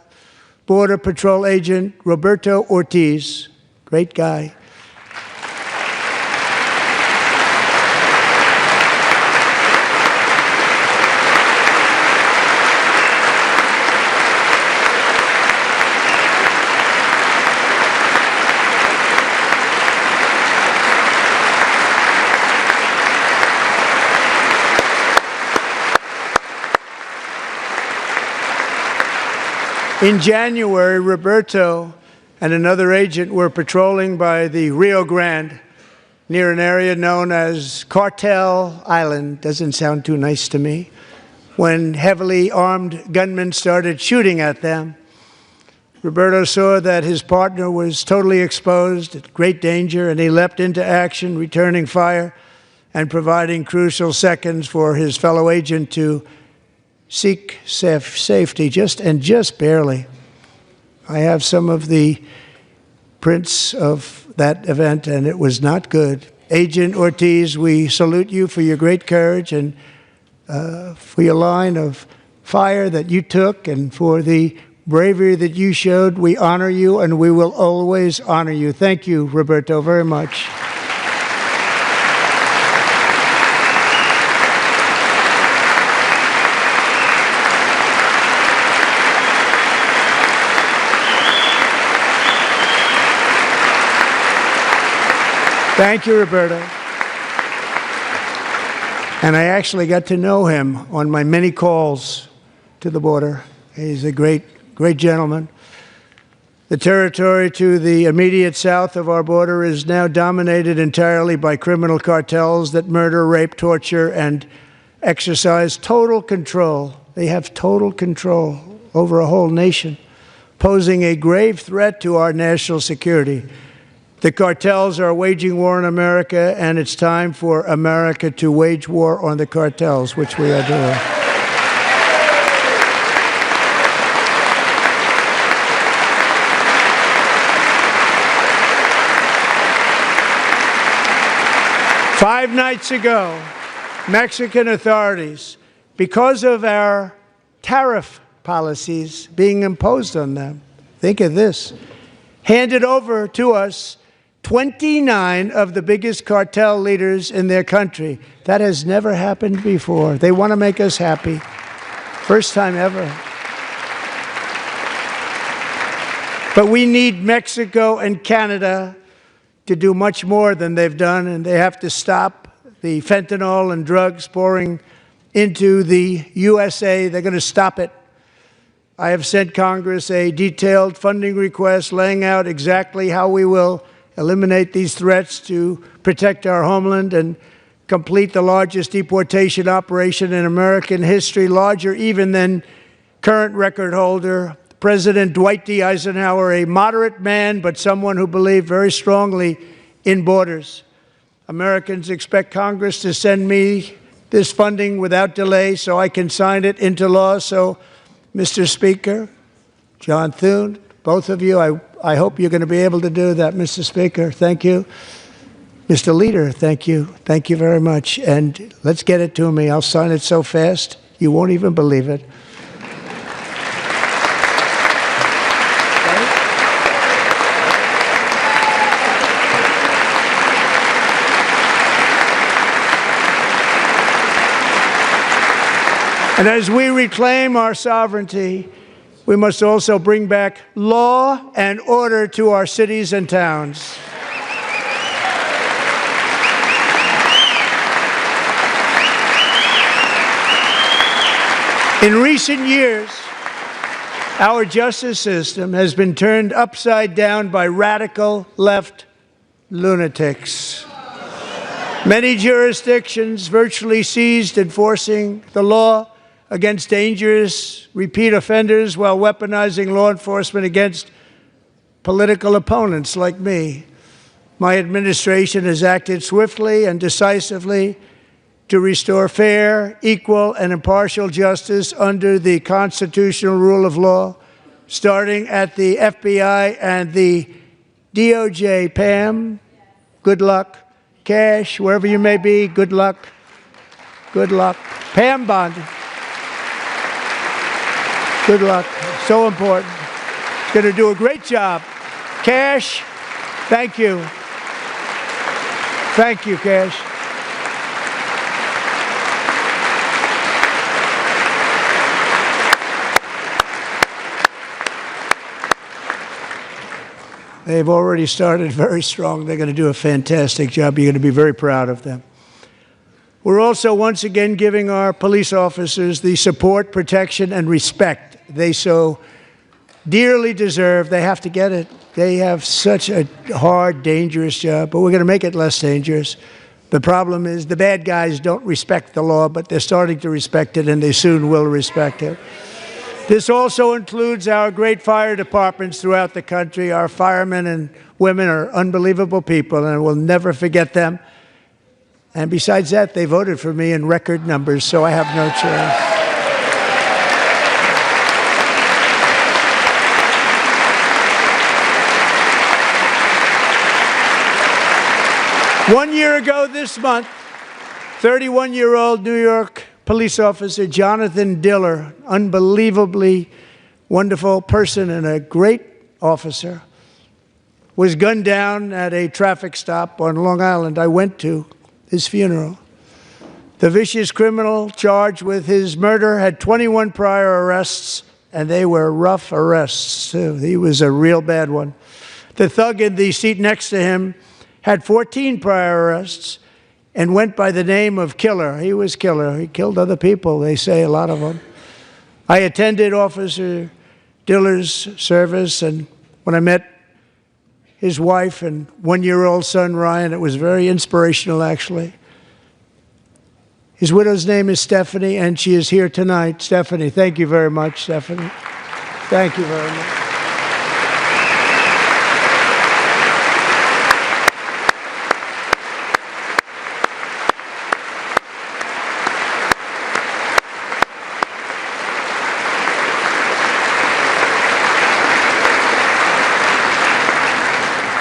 Border Patrol Agent Roberto Ortiz. Great guy. In January, Roberto and another agent were patrolling by the Rio Grande near an area known as Cartel Island. Doesn't sound too nice to me. When heavily armed gunmen started shooting at them, Roberto saw that his partner was totally exposed, at great danger, and he leapt into action, returning fire and providing crucial seconds for his fellow agent to seek safety, just barely. I have some of the prints of that event, and it was not good. Agent Ortiz, we salute you for your great courage and for your line of fire that you took and for the bravery that you showed. We honor you, and we will always honor you. Thank you, Roberto, very much. Thank you, Roberto. And I actually got to know him on my many calls to the border. He's a great gentleman. The territory to the immediate south of our border is now dominated entirely by criminal cartels that murder, rape, torture, and exercise total control. They have total control over a whole nation, posing a grave threat to our national security. The cartels are waging war on America, and it's time for America to wage war on the cartels, which we are doing. Five nights ago, Mexican authorities, because of our tariff policies being imposed on them, think of this, handed over to us 29 of the biggest cartel leaders in their country. That has never happened before. They want to make us happy. First time ever. But we need Mexico and Canada to do much more than they've done, and they have to stop the fentanyl and drugs pouring into the USA. They're going to stop it. I have sent Congress a detailed funding request laying out exactly how we will eliminate these threats to protect our homeland and complete the largest deportation operation in American history, larger even than current record holder President Dwight D. Eisenhower, a moderate man, but someone who believed very strongly in borders. Americans expect Congress to send me this funding without delay so I can sign it into law. So, Mr. Speaker, John Thune, both of you, I hope you're going to be able to do that, Mr. Speaker. Thank you. Mr. Leader, thank you. Thank you very much. And let's get it to me. I'll sign it so fast, you won't even believe it. And as we reclaim our sovereignty, we must also bring back law and order to our cities and towns. In recent years, our justice system has been turned upside down by radical left lunatics. Many jurisdictions virtually ceased enforcing the law against dangerous repeat offenders while weaponizing law enforcement against political opponents like me. My administration has acted swiftly and decisively to restore fair, equal, and impartial justice under the constitutional rule of law, starting at the FBI and the DOJ. Pam, good luck. Cash, wherever you may be, good luck. Good luck. Pam Bondi. Good luck. So important. Going to do a great job. Cash, thank you. Thank you, Cash. They've already started very strong. They're going to do a fantastic job. You're going to be very proud of them. We're also once again giving our police officers the support, protection, and respect they so dearly deserve. They have to get it. They have such a hard, dangerous job, but we're going to make it less dangerous. The problem is the bad guys don't respect the law, but they're starting to respect it, and they soon will respect it. This also includes our great fire departments throughout the country. Our firemen and women are unbelievable people, and we'll never forget them. And besides that, they voted for me in record numbers, so I have no choice. One year ago this month, 31-year-old New York police officer Jonathan Diller, unbelievably wonderful person and a great officer, was gunned down at a traffic stop on Long Island. I went to his funeral. The vicious criminal charged with his murder had 21 prior arrests, and they were rough arrests, too. He was a real bad one. The thug in the seat next to him had 14 prior arrests and went by the name of Killer. He was Killer. He killed other people, they say, a lot of them. I attended Officer Diller's service, and when I met his wife and one-year-old son, Ryan, it was very inspirational, actually. His widow's name is Stephanie, and she is here tonight. Stephanie, thank you very much, Stephanie. Thank you very much.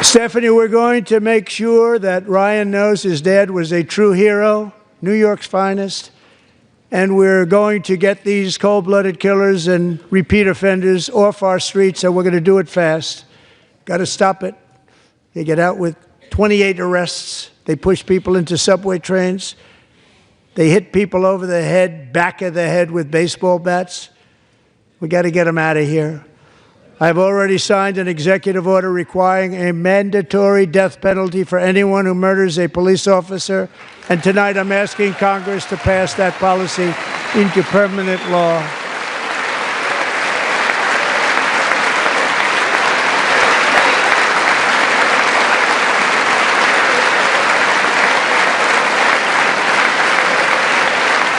Stephanie, we're going to make sure that Ryan knows his dad was a true hero, New York's finest, and we're going to get these cold-blooded killers and repeat offenders off our streets, and we're going to do it fast. Got to stop it. They get out with 28 arrests. They push people into subway trains. They hit people over the head, back of the head with baseball bats. We got to get them out of here. I've already signed an executive order requiring a mandatory death penalty for anyone who murders a police officer, and tonight I'm asking Congress to pass that policy into permanent law.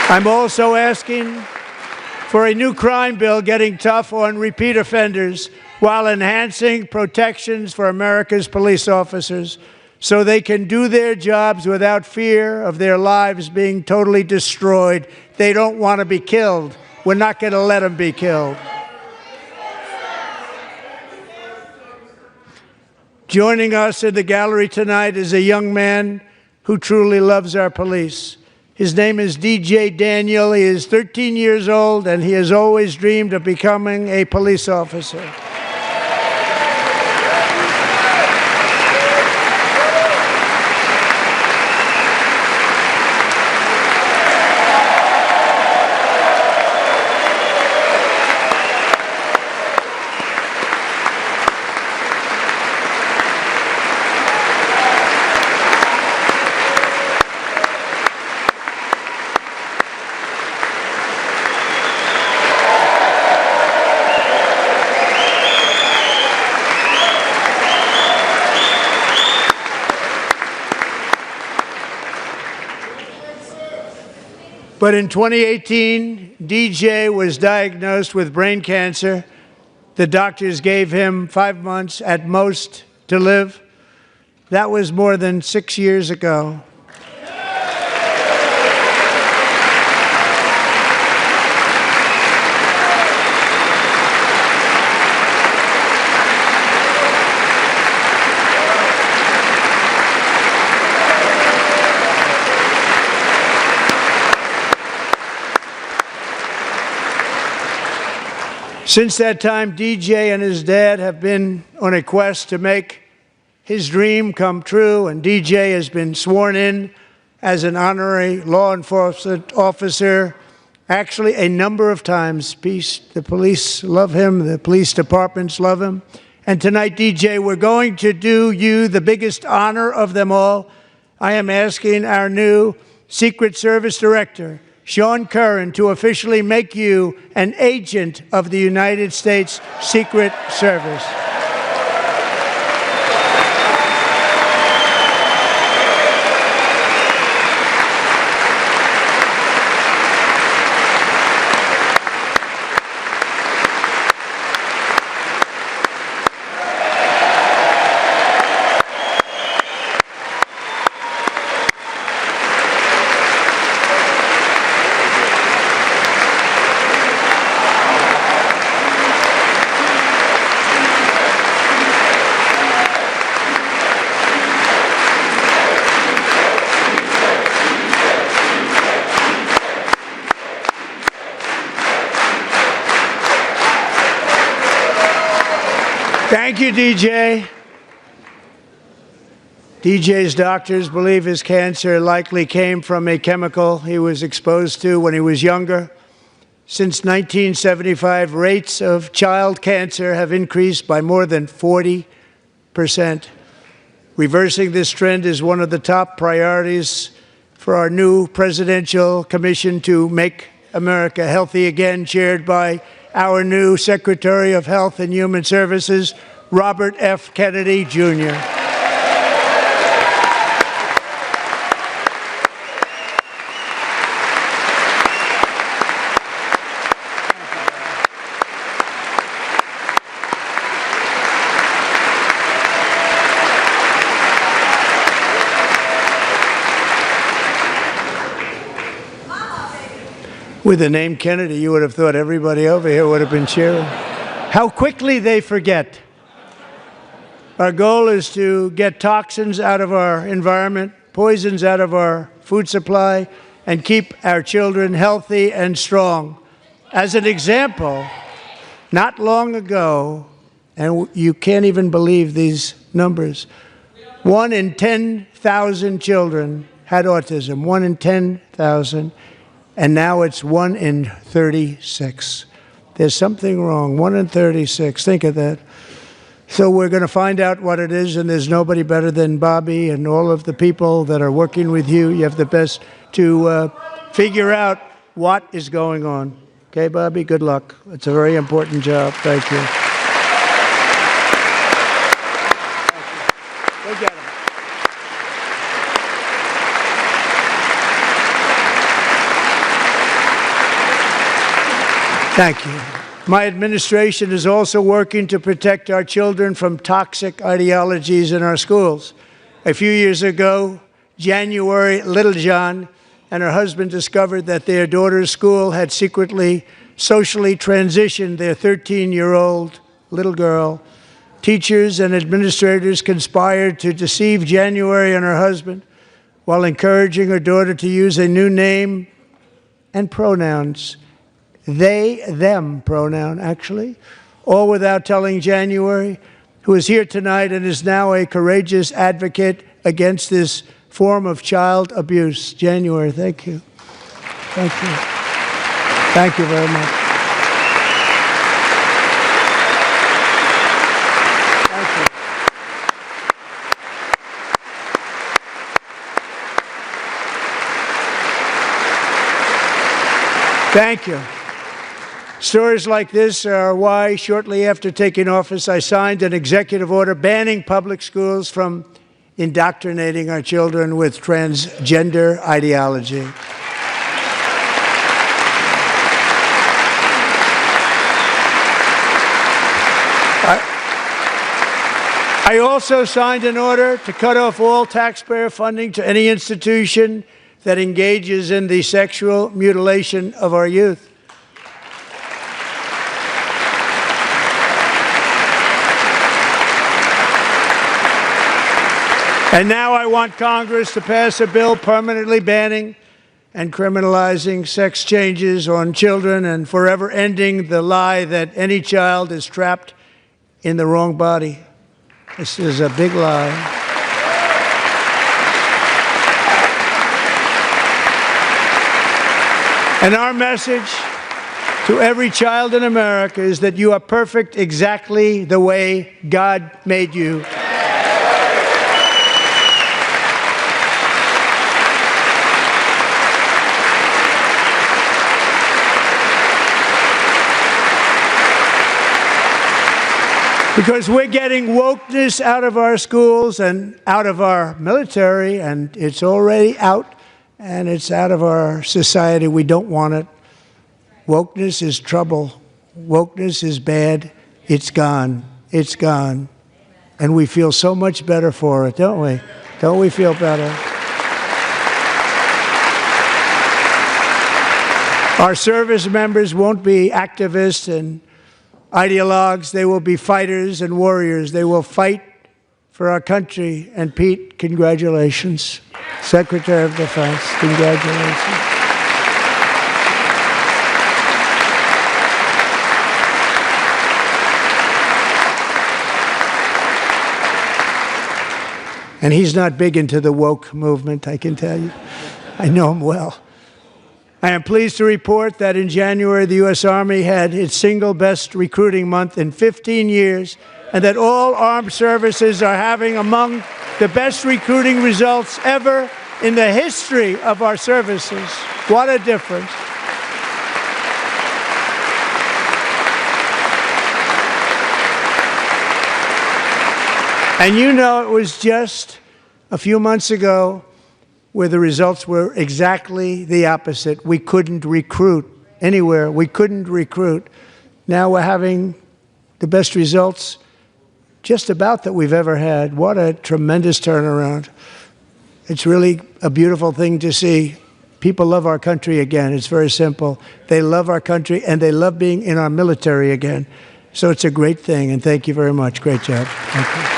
I'm also asking for a new crime bill getting tough on repeat offenders while enhancing protections for America's police officers so they can do their jobs without fear of their lives being totally destroyed. They don't want to be killed. We're not going to let them be killed. Joining us in the gallery tonight is a young man who truly loves our police. His name is DJ Daniel. He is 13 years old, and he has always dreamed of becoming a police officer. But in 2018, DJ was diagnosed with brain cancer. The doctors gave him 5 months at most to live. That was more than 6 years ago. Since that time, DJ and his dad have been on a quest to make his dream come true, and DJ has been sworn in as an honorary law enforcement officer actually a number of times. The police love him, the police departments love him. And tonight, DJ, we're going to do you the biggest honor of them all. I am asking our new Secret Service Director, Sean Curran, to officially make you an agent of the United States Secret Service. Thank you, DJ. DJ's doctors believe his cancer likely came from a chemical he was exposed to when he was younger. Since 1975, rates of child cancer have increased by more than 40%. Reversing this trend is one of the top priorities for our new presidential commission to make America healthy again, chaired by our new Secretary of Health and Human Services, Robert F. Kennedy, Jr. With the name Kennedy, you would have thought everybody over here would have been cheering. How quickly they forget. Our goal is to get toxins out of our environment, poisons out of our food supply, and keep our children healthy and strong. As an example, not long ago, and you can't even believe these numbers, 1 in 10,000 children had autism, 1 in 10,000. And now it's 1 in 36. There's something wrong. 1 in 36. Think of that. So we're going to find out what it is, and there's nobody better than Bobby and all of the people that are working with you. You have the best to figure out what is going on. Okay, Bobby? Good luck. It's a very important job. Thank you. Go get him. Thank you. My administration is also working to protect our children from toxic ideologies in our schools. A few years ago, January Littlejohn and her husband discovered that their daughter's school had secretly socially transitioned their 13-year-old little girl. Teachers and administrators conspired to deceive January and her husband while encouraging her daughter to use a new name and pronouns. They, them pronoun, actually, all without telling January, who is here tonight and is now a courageous advocate against this form of child abuse. January, thank you. Thank you. Thank you very much. Thank you. Thank you. Stories like this are why, shortly after taking office, I signed an executive order banning public schools from indoctrinating our children with transgender ideology. I also signed an order to cut off all taxpayer funding to any institution that engages in the sexual mutilation of our youth. And now I want Congress to pass a bill permanently banning and criminalizing sex changes on children and forever ending the lie that any child is trapped in the wrong body. This is a big lie. And our message to every child in America is that you are perfect exactly the way God made you. Because we're getting wokeness out of our schools and out of our military, and it's already out, and it's out of our society. We don't want it. Wokeness is trouble. Wokeness is bad. It's gone. It's gone. And we feel so much better for it, don't we? Don't we feel better? Our service members won't be activists and ideologues. They will be fighters and warriors. They will fight for our country. And Pete, congratulations. Secretary of Defense, congratulations. And he's not big into the woke movement, I can tell you. I know him well. I am pleased to report that in January, the U.S. Army had its single best recruiting month in 15 years, and that all armed services are having among the best recruiting results ever in the history of our services. What a difference. And you know, it was just a few months ago where the results were exactly the opposite. We couldn't recruit anywhere. We couldn't recruit. Now we're having the best results just about that we've ever had. What a tremendous turnaround. It's really a beautiful thing to see. People love our country again. It's very simple. They love our country, and they love being in our military again. So it's a great thing, and thank you very much. Great job. Thank you.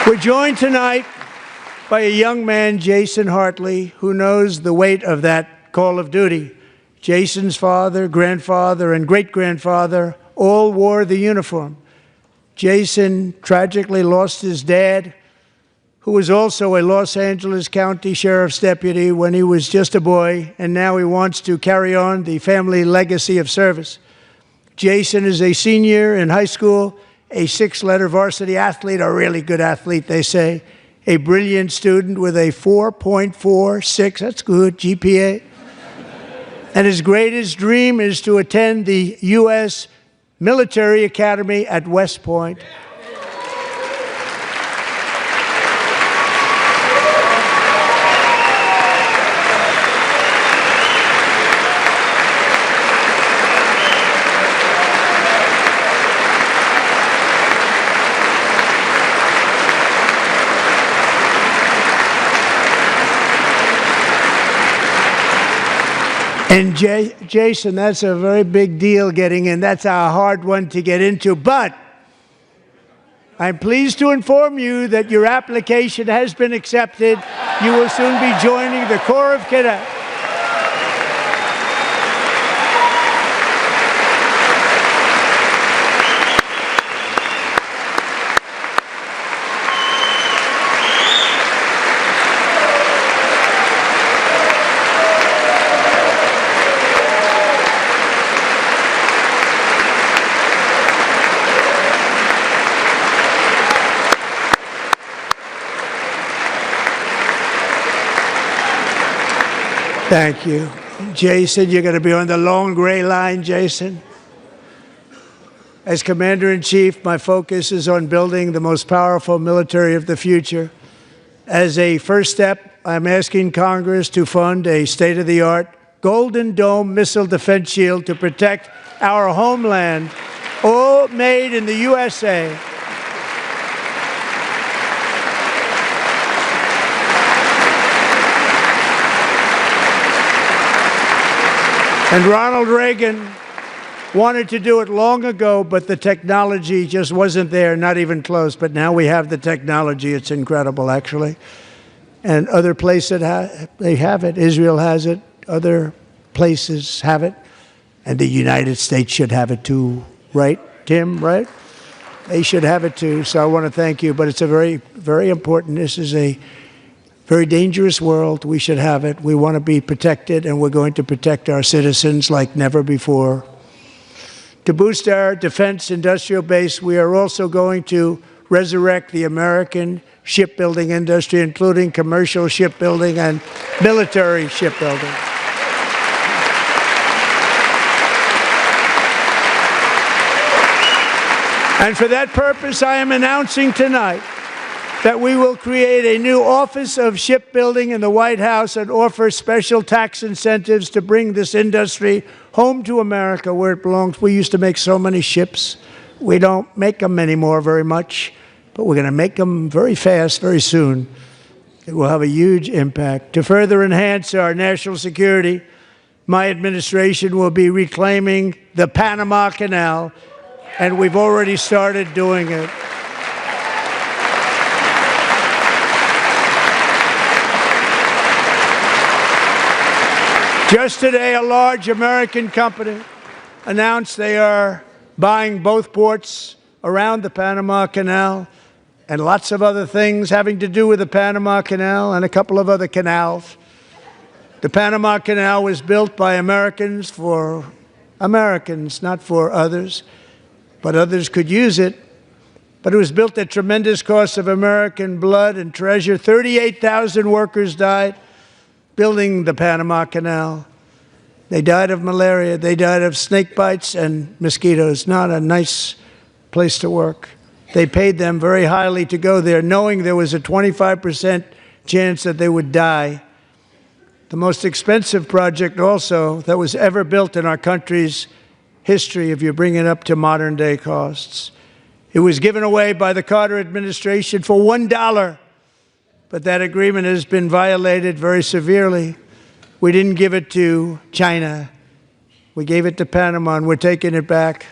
We're joined tonight by a young man, Jason Hartley, who knows the weight of that call of duty. Jason's father, grandfather, and great-grandfather all wore the uniform. Jason tragically lost his dad, who was also a Los Angeles County Sheriff's deputy when he was just a boy, and now he wants to carry on the family legacy of service. Jason is a senior in high school, a 6-letter varsity athlete, a really good athlete, they say, a brilliant student with a 4.46, that's good, GPA. And his greatest dream is to attend the U.S. Military Academy at West Point. And Jason, that's a very big deal getting in. That's a hard one to get into. But I'm pleased to inform you that your application has been accepted. You will soon be joining the Corps of Cadets. Thank you. Jason, you're going to be on the long gray line, Jason. As Commander-in-Chief, my focus is on building the most powerful military of the future. As a first step, I'm asking Congress to fund a state-of-the-art Golden Dome missile defense shield to protect our homeland, all made in the USA. And Ronald Reagan wanted to do it long ago, but the technology just wasn't there, not even close. But now we have the technology. It's incredible, actually. And other places, they have it. Israel has it. Other places have it. And the United States should have it too, right, Tim, right? They should have it too. So I want to thank you. But it's a very, very important. This is a very dangerous world. We should have it. We want to be protected, and we're going to protect our citizens like never before. To boost our defense industrial base, we are also going to resurrect the American shipbuilding industry, including commercial shipbuilding and military shipbuilding. And for that purpose, I am announcing tonight that we will create a new Office of Shipbuilding in the White House and offer special tax incentives to bring this industry home to America where it belongs. We used to make so many ships. We don't make them anymore very much, but we're going to make them very fast, very soon. It will have a huge impact. To further enhance our national security, my administration will be reclaiming the Panama Canal, and we've already started doing it. Just today, a large American company announced they are buying both ports around the Panama Canal and lots of other things having to do with the Panama Canal and a couple of other canals. The Panama Canal was built by Americans for Americans, not for others, but others could use it. But it was built at tremendous cost of American blood and treasure. 38,000 workers died building the Panama Canal. They died of malaria. They died of snake bites and mosquitoes. Not a nice place to work. They paid them very highly to go there, knowing there was a 25% chance that they would die. The most expensive project also that was ever built in our country's history, if you bring it up to modern day costs. It was given away by the Carter administration for $1. But that agreement has been violated very severely. We didn't give it to China. We gave it to Panama, and we're taking it back.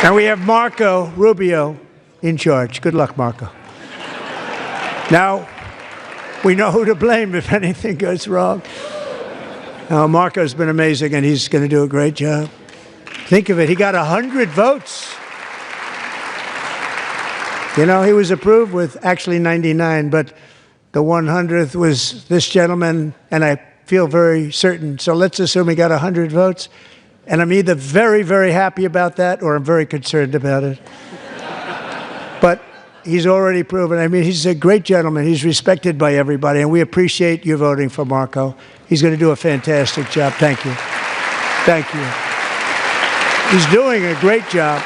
And we have Marco Rubio in charge. Good luck, Marco. Now, we know who to blame if anything goes wrong. Marco's been amazing, and he's going to do a great job. Think of it. He got 100 votes. You know, he was approved with actually 99, but the 100th was this gentleman, and I feel very certain. So let's assume he got 100 votes. And I'm either very, very happy about that or I'm very concerned about it. But he's already proven. I mean, he's a great gentleman. He's respected by everybody, and we appreciate you voting for Marco. He's going to do a fantastic job. Thank you. Thank you. He's doing a great job.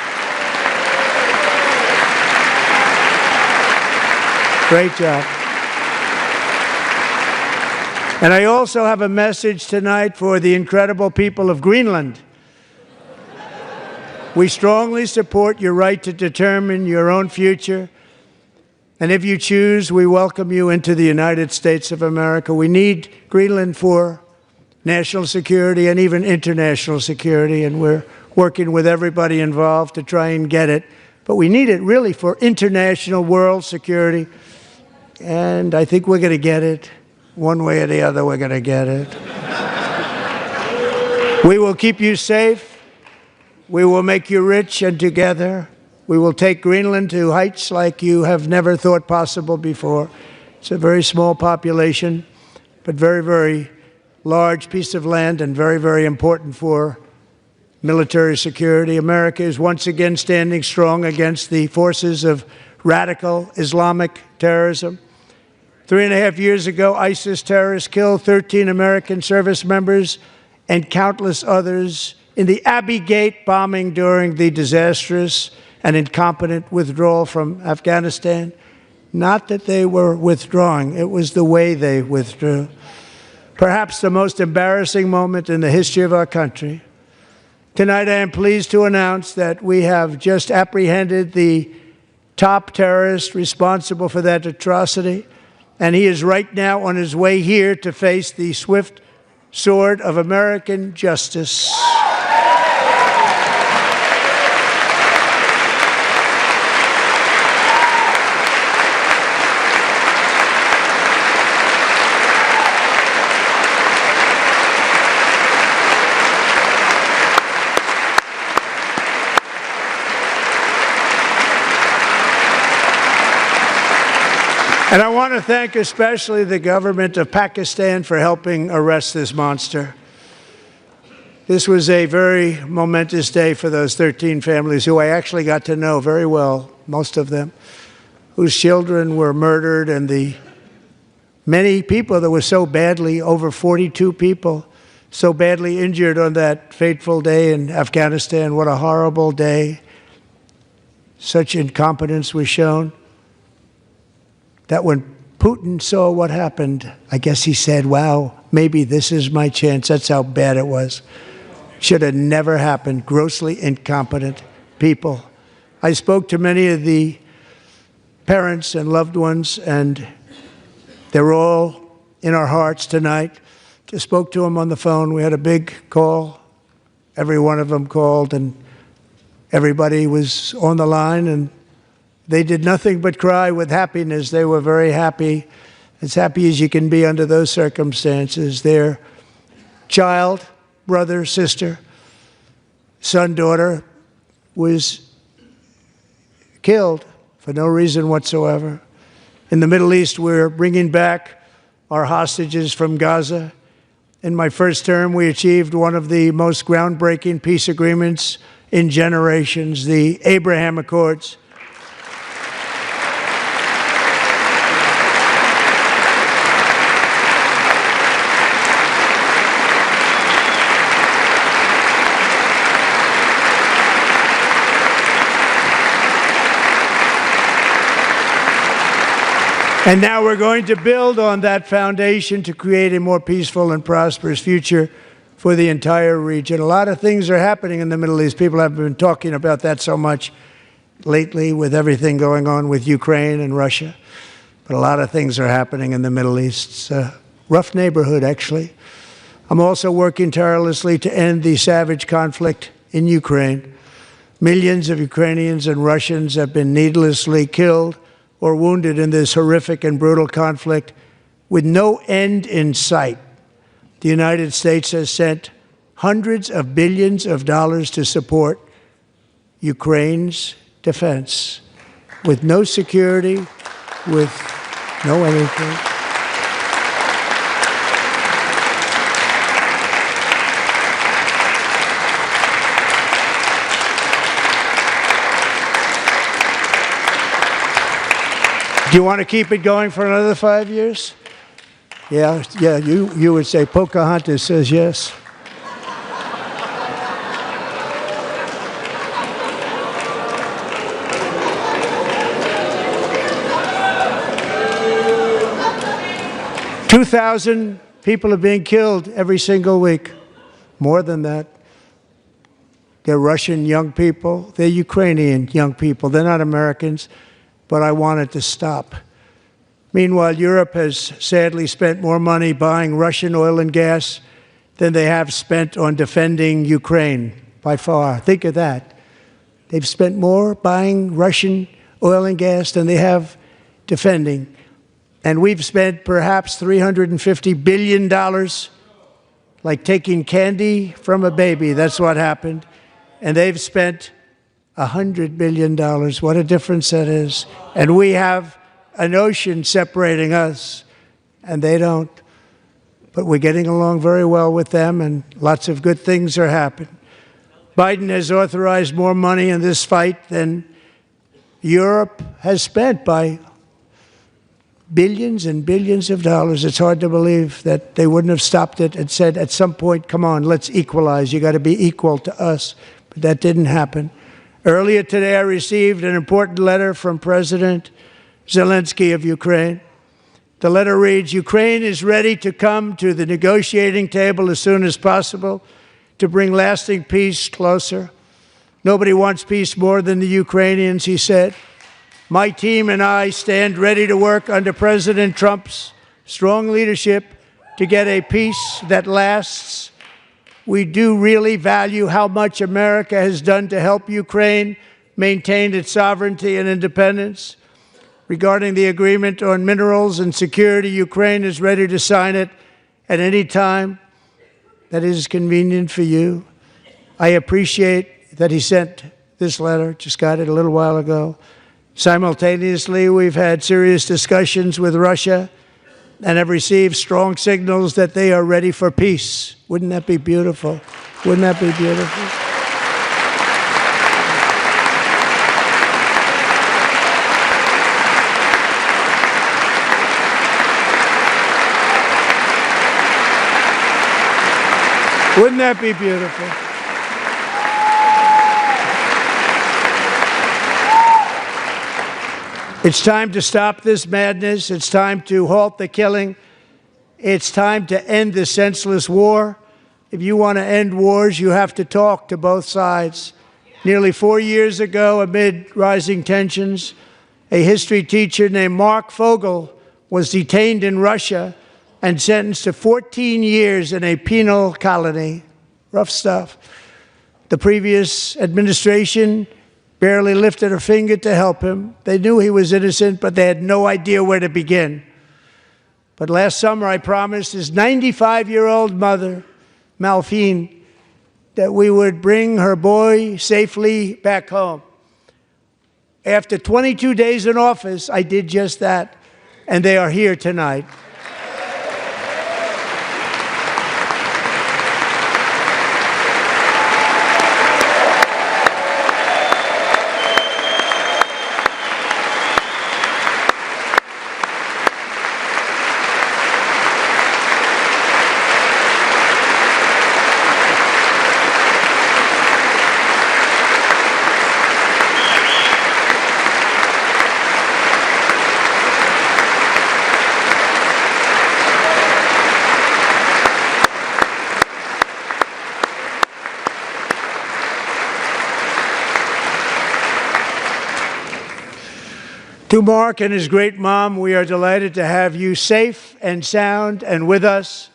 Great job. And I also have a message tonight for the incredible people of Greenland. We strongly support your right to determine your own future. And if you choose, we welcome you into the United States of America. We need Greenland for national security and even international security, and we're working with everybody involved to try and get it. But we need it really for international world security, and I think we're going to get it. One way or the other, we're going to get it. We will keep you safe. We will make you rich, and together we will take Greenland to heights like you have never thought possible before. It's a very small population, but very, very large piece of land and very, very important for military security. America is once again standing strong against the forces of radical Islamic terrorism. 3.5 years ago, ISIS terrorists killed 13 American service members and countless others in the Abbey Gate bombing during the disastrous and incompetent withdrawal from Afghanistan. Not that they were withdrawing, it was the way they withdrew. Perhaps the most embarrassing moment in the history of our country. Tonight, I am pleased to announce that we have just apprehended the top terrorist responsible for that atrocity, and he is right now on his way here to face the swift sword of American justice. And I want to thank especially the government of Pakistan for helping arrest this monster. This was a very momentous day for those 13 families who I actually got to know very well, most of them, whose children were murdered, and the many people that were so badly, over 42 people, so badly injured on that fateful day in Afghanistan. What a horrible day. Such incompetence was shown that when Putin saw what happened, I guess he said, wow, maybe this is my chance. That's how bad it was. Should have never happened. Grossly incompetent people. I spoke to many of the parents and loved ones, and they're all in our hearts tonight. Just spoke to them on the phone. We had a big call every one of them called, and everybody was on the line, and they did nothing but cry with happiness. They were very happy as you can be under those circumstances. Their child, brother, sister, son, daughter was killed for no reason whatsoever. In the Middle East, we're bringing back our hostages from Gaza. In my first term, we achieved one of the most groundbreaking peace agreements in generations, the Abraham Accords. And now we're going to build on that foundation to create a more peaceful and prosperous future for the entire region. A lot of things are happening in the Middle East. People haven't been talking about that so much lately with everything going on with Ukraine and Russia. But a lot of things are happening in the Middle East. It's a rough neighborhood, actually. I'm also working tirelessly to end the savage conflict in Ukraine. Millions of Ukrainians and Russians have been needlessly killed or wounded in this horrific and brutal conflict with no end in sight. The United States has sent hundreds of billions of dollars to support Ukraine's defense with no security, with no anything. Do you want to keep it going for another 5 years? Yeah, you would say Pocahontas says yes. $2,000 people are being killed every single week. More than that. They're Russian young people. They're Ukrainian young people. They're not Americans. But I want it to stop. Meanwhile, Europe has sadly spent more money buying Russian oil and gas than they have spent on defending Ukraine, by far. Think of that. They've spent more buying Russian oil and gas than they have defending. And we've spent perhaps $350 billion, like taking candy from a baby. That's what happened. And they've spent $100 billion. What a difference that is. And we have an ocean separating us, and they don't. But we're getting along very well with them, and lots of good things are happening. Biden has authorized more money in this fight than Europe has spent by billions and billions of dollars. It's hard to believe that they wouldn't have stopped it and said at some point, come on, let's equalize. You got to be equal to us. But that didn't happen. Earlier today, I received an important letter from President Zelensky of Ukraine. The letter reads, Ukraine is ready to come to the negotiating table as soon as possible to bring lasting peace closer. Nobody wants peace more than the Ukrainians, he said. My team and I stand ready to work under President Trump's strong leadership to get a peace that lasts. We do really value how much America has done to help Ukraine maintain its sovereignty and independence. Regarding the agreement on minerals and security, Ukraine is ready to sign it at any time that is convenient for you. I appreciate that he sent this letter, just got it a little while ago. Simultaneously, we've had serious discussions with Russia and have received strong signals that they are ready for peace. Wouldn't that be beautiful? Wouldn't that be beautiful? Wouldn't that be beautiful? It's time to stop this madness. It's time to halt the killing. It's time to end this senseless war. If you want to end wars, you have to talk to both sides. Nearly 4 years ago, amid rising tensions, a history teacher named Mark Fogel was detained in Russia and sentenced to 14 years in a penal colony. Rough stuff. The previous administration barely lifted a finger to help him. They knew he was innocent, but they had no idea where to begin. But last summer, I promised his 95-year-old mother, Malphine, that we would bring her boy safely back home. After 22 days in office, I did just that, and they are here tonight. To Mark and his great mom, we are delighted to have you safe and sound and with us.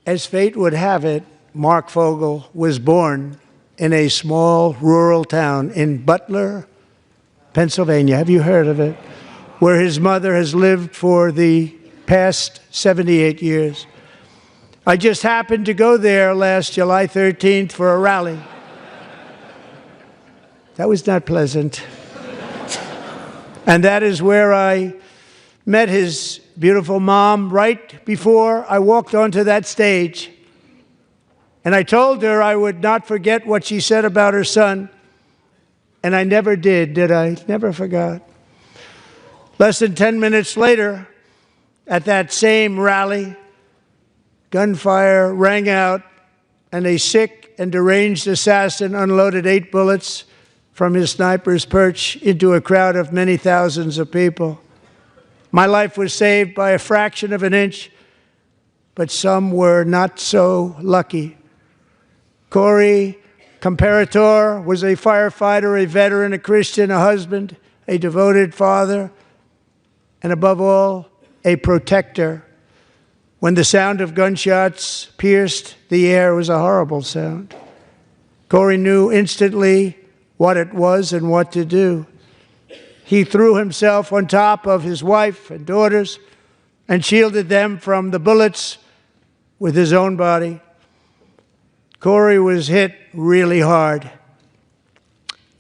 As fate would have it, Mark Fogel was born in a small rural town in Butler, Pennsylvania. Have you heard of it? Where his mother has lived for the past 78 years. I just happened to go there last July 13th for a rally. That was not pleasant. And that is where I met his beautiful mom right before I walked onto that stage. And I told her I would not forget what she said about her son. And I never did I? Never forgot. Less than 10 minutes later, at that same rally, gunfire rang out, and a sick and deranged assassin unloaded 8 bullets from his sniper's perch into a crowd of many thousands of people. My life was saved by a fraction of an inch, but some were not so lucky. Corey Comparator was a firefighter, a veteran, a Christian, a husband, a devoted father, and above all, a protector. When the sound of gunshots pierced the air, it was a horrible sound. Corey knew instantly what it was and what to do. He threw himself on top of his wife and daughters and shielded them from the bullets with his own body. Corey was hit really hard.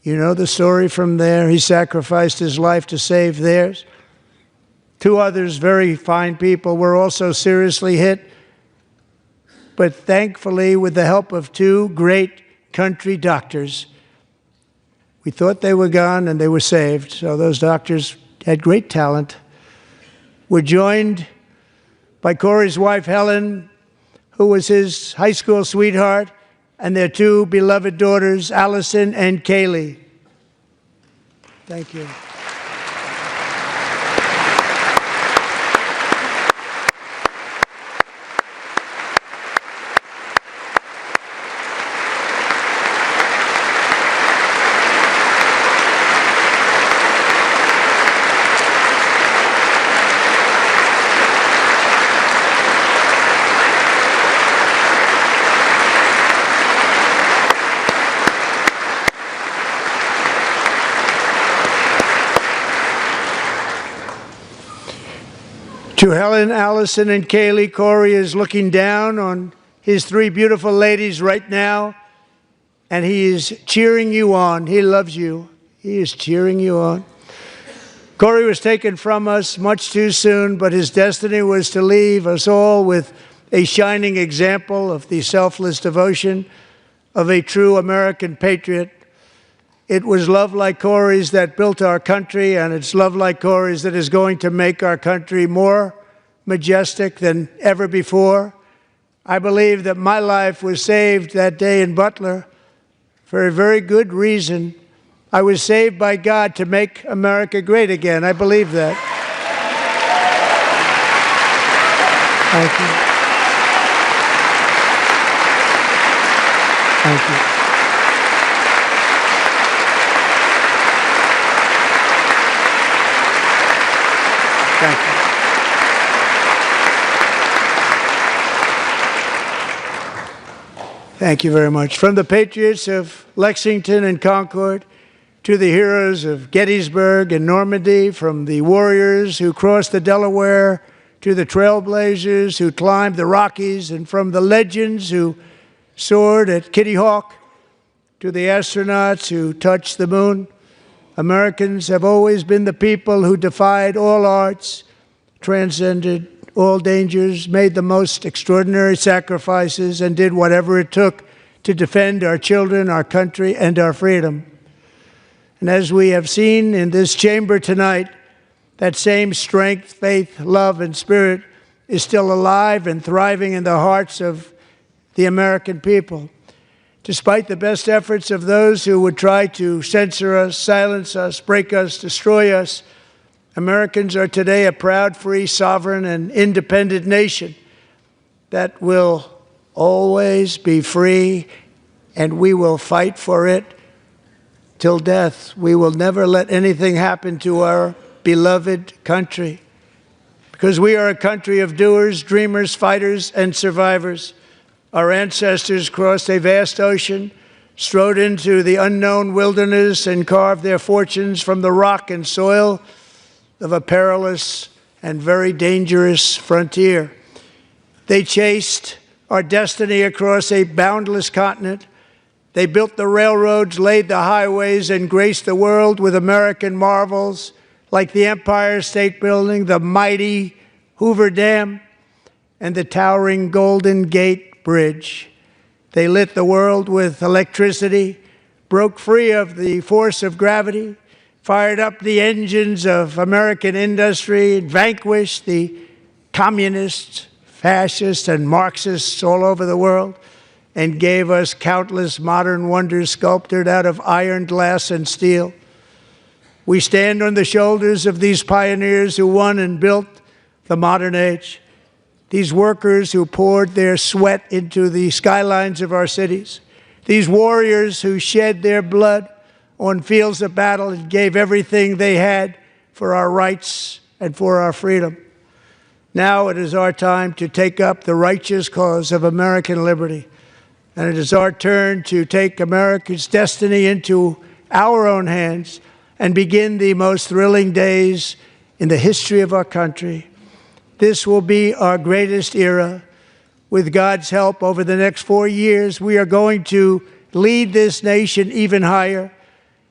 You know the story from there. He sacrificed his life to save theirs. 2 others, very fine people, were also seriously hit. But thankfully, with the help of 2 great country doctors, we thought they were gone and they were saved. So those doctors had great talent. We're joined by Corey's wife, Helen, who was his high school sweetheart, and their 2 beloved daughters, Allison and Kaylee. Thank you. To Helen, Allison, and Kaylee, Corey is looking down on his 3 beautiful ladies right now, and he is cheering you on. He loves you. He is cheering you on. Corey was taken from us much too soon, but his destiny was to leave us all with a shining example of the selfless devotion of a true American patriot. It was love like Corey's that built our country, and it's love like Corey's that is going to make our country more majestic than ever before. I believe that my life was saved that day in Butler for a very good reason. I was saved by God to make America great again. I believe that. Thank you. Thank you. Thank you. Thank you very much. From the patriots of Lexington and Concord to the heroes of Gettysburg and Normandy, from the warriors who crossed the Delaware to the trailblazers who climbed the Rockies, and from the legends who soared at Kitty Hawk to the astronauts who touched the moon, Americans have always been the people who defied all odds, transcended all dangers, made the most extraordinary sacrifices, and did whatever it took to defend our children, our country, and our freedom. And as we have seen in this chamber tonight, that same strength, faith, love, and spirit is still alive and thriving in the hearts of the American people. Despite the best efforts of those who would try to censor us, silence us, break us, destroy us, Americans are today a proud, free, sovereign, and independent nation that will always be free, and we will fight for it till death. We will never let anything happen to our beloved country, because we are a country of doers, dreamers, fighters, and survivors. Our ancestors crossed a vast ocean, strode into the unknown wilderness, and carved their fortunes from the rock and soil of a perilous and very dangerous frontier. They chased our destiny across a boundless continent. They built the railroads, laid the highways, and graced the world with American marvels like the Empire State Building, the mighty Hoover Dam, and the towering Golden Gate Bridge. They lit the world with electricity, broke free of the force of gravity, fired up the engines of American industry, vanquished the communists, fascists, and Marxists all over the world, and gave us countless modern wonders sculptured out of iron, glass, and steel. We stand on the shoulders of these pioneers who won and built the modern age, these workers who poured their sweat into the skylines of our cities, these warriors who shed their blood on fields of battle and gave everything they had for our rights and for our freedom. Now it is our time to take up the righteous cause of American liberty, and it is our turn to take America's destiny into our own hands and begin the most thrilling days in the history of our country. This will be our greatest era. With God's help, over the next 4 years, we are going to lead this nation even higher,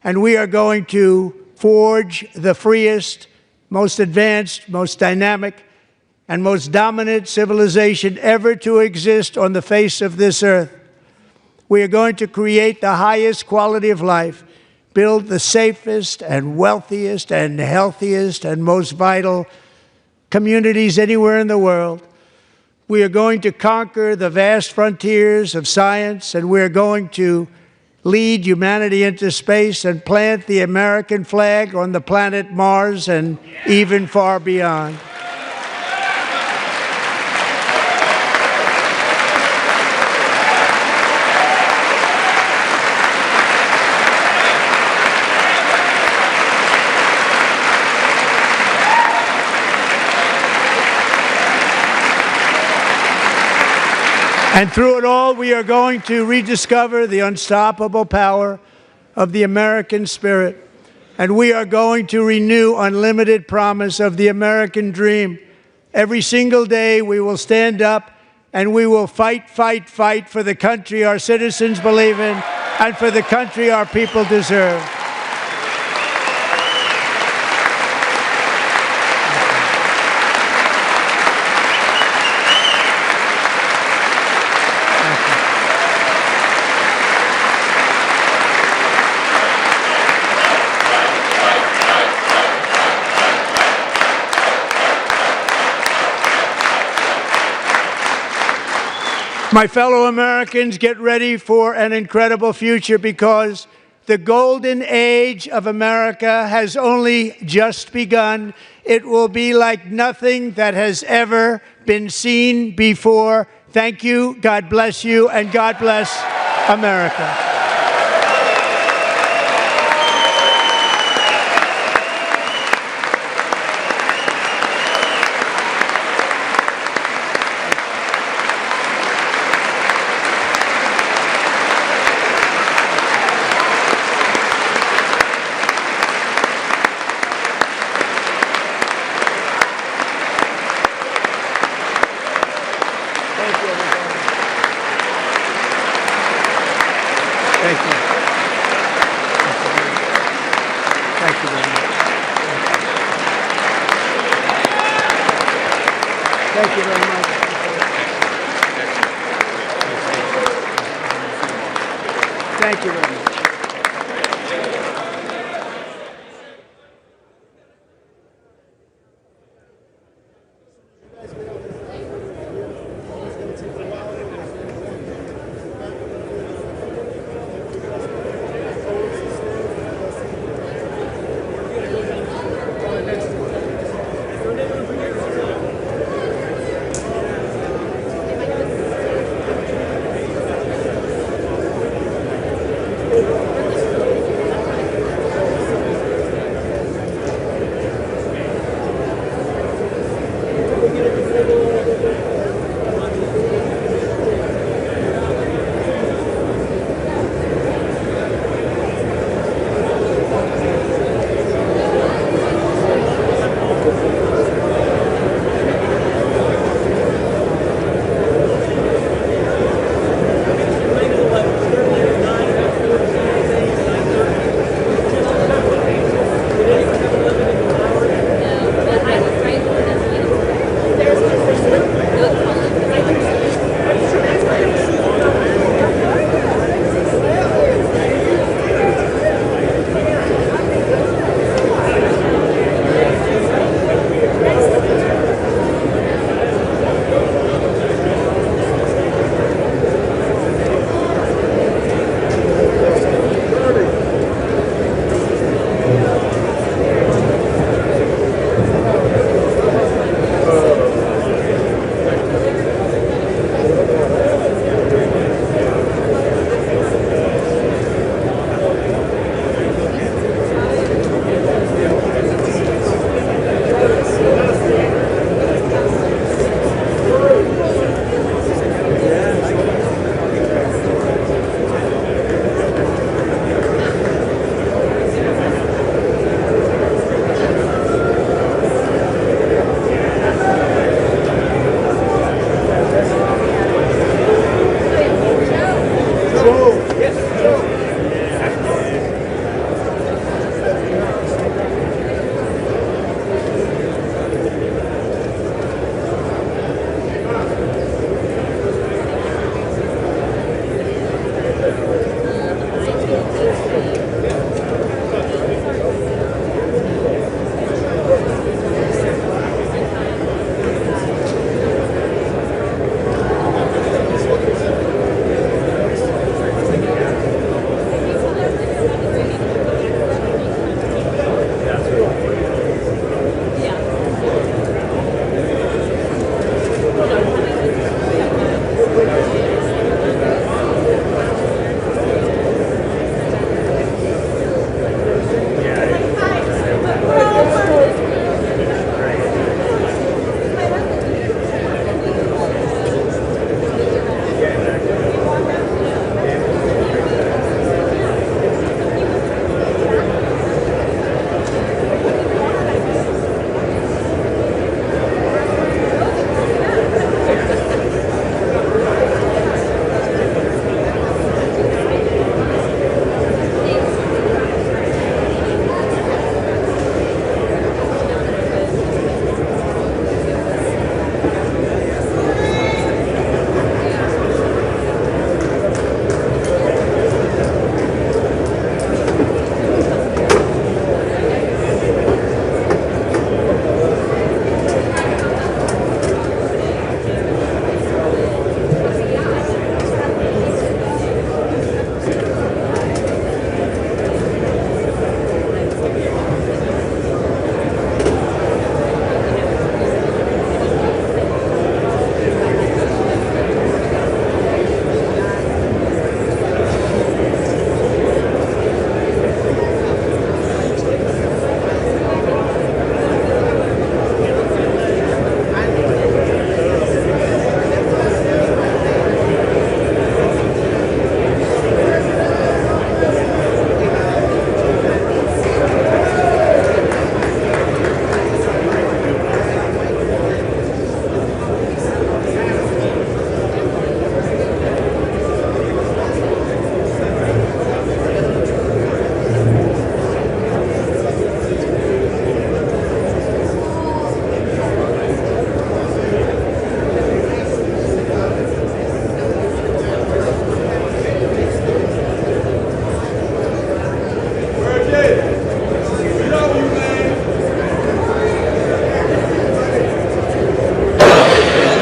and we are going to forge the freest, most advanced, most dynamic, and most dominant civilization ever to exist on the face of this earth. We are going to create the highest quality of life, build the safest and wealthiest and healthiest and most vital communities anywhere in the world. We are going to conquer the vast frontiers of science, and we are going to lead humanity into space and plant the American flag on the planet Mars and even far beyond. And through it all, we are going to rediscover the unstoppable power of the American spirit. And we are going to renew unlimited promise of the American dream. Every single day, we will stand up and we will fight, fight, fight for the country our citizens believe in and for the country our people deserve. My fellow Americans, get ready for an incredible future, because the golden age of America has only just begun. It will be like nothing that has ever been seen before. Thank you, God bless you, and God bless America. Thank you very much. Thank you very much. Thank you very much.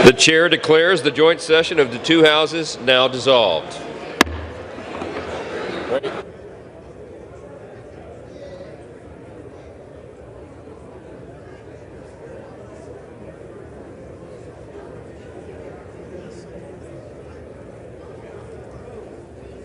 The chair declares the joint session of the two houses now dissolved. Ready?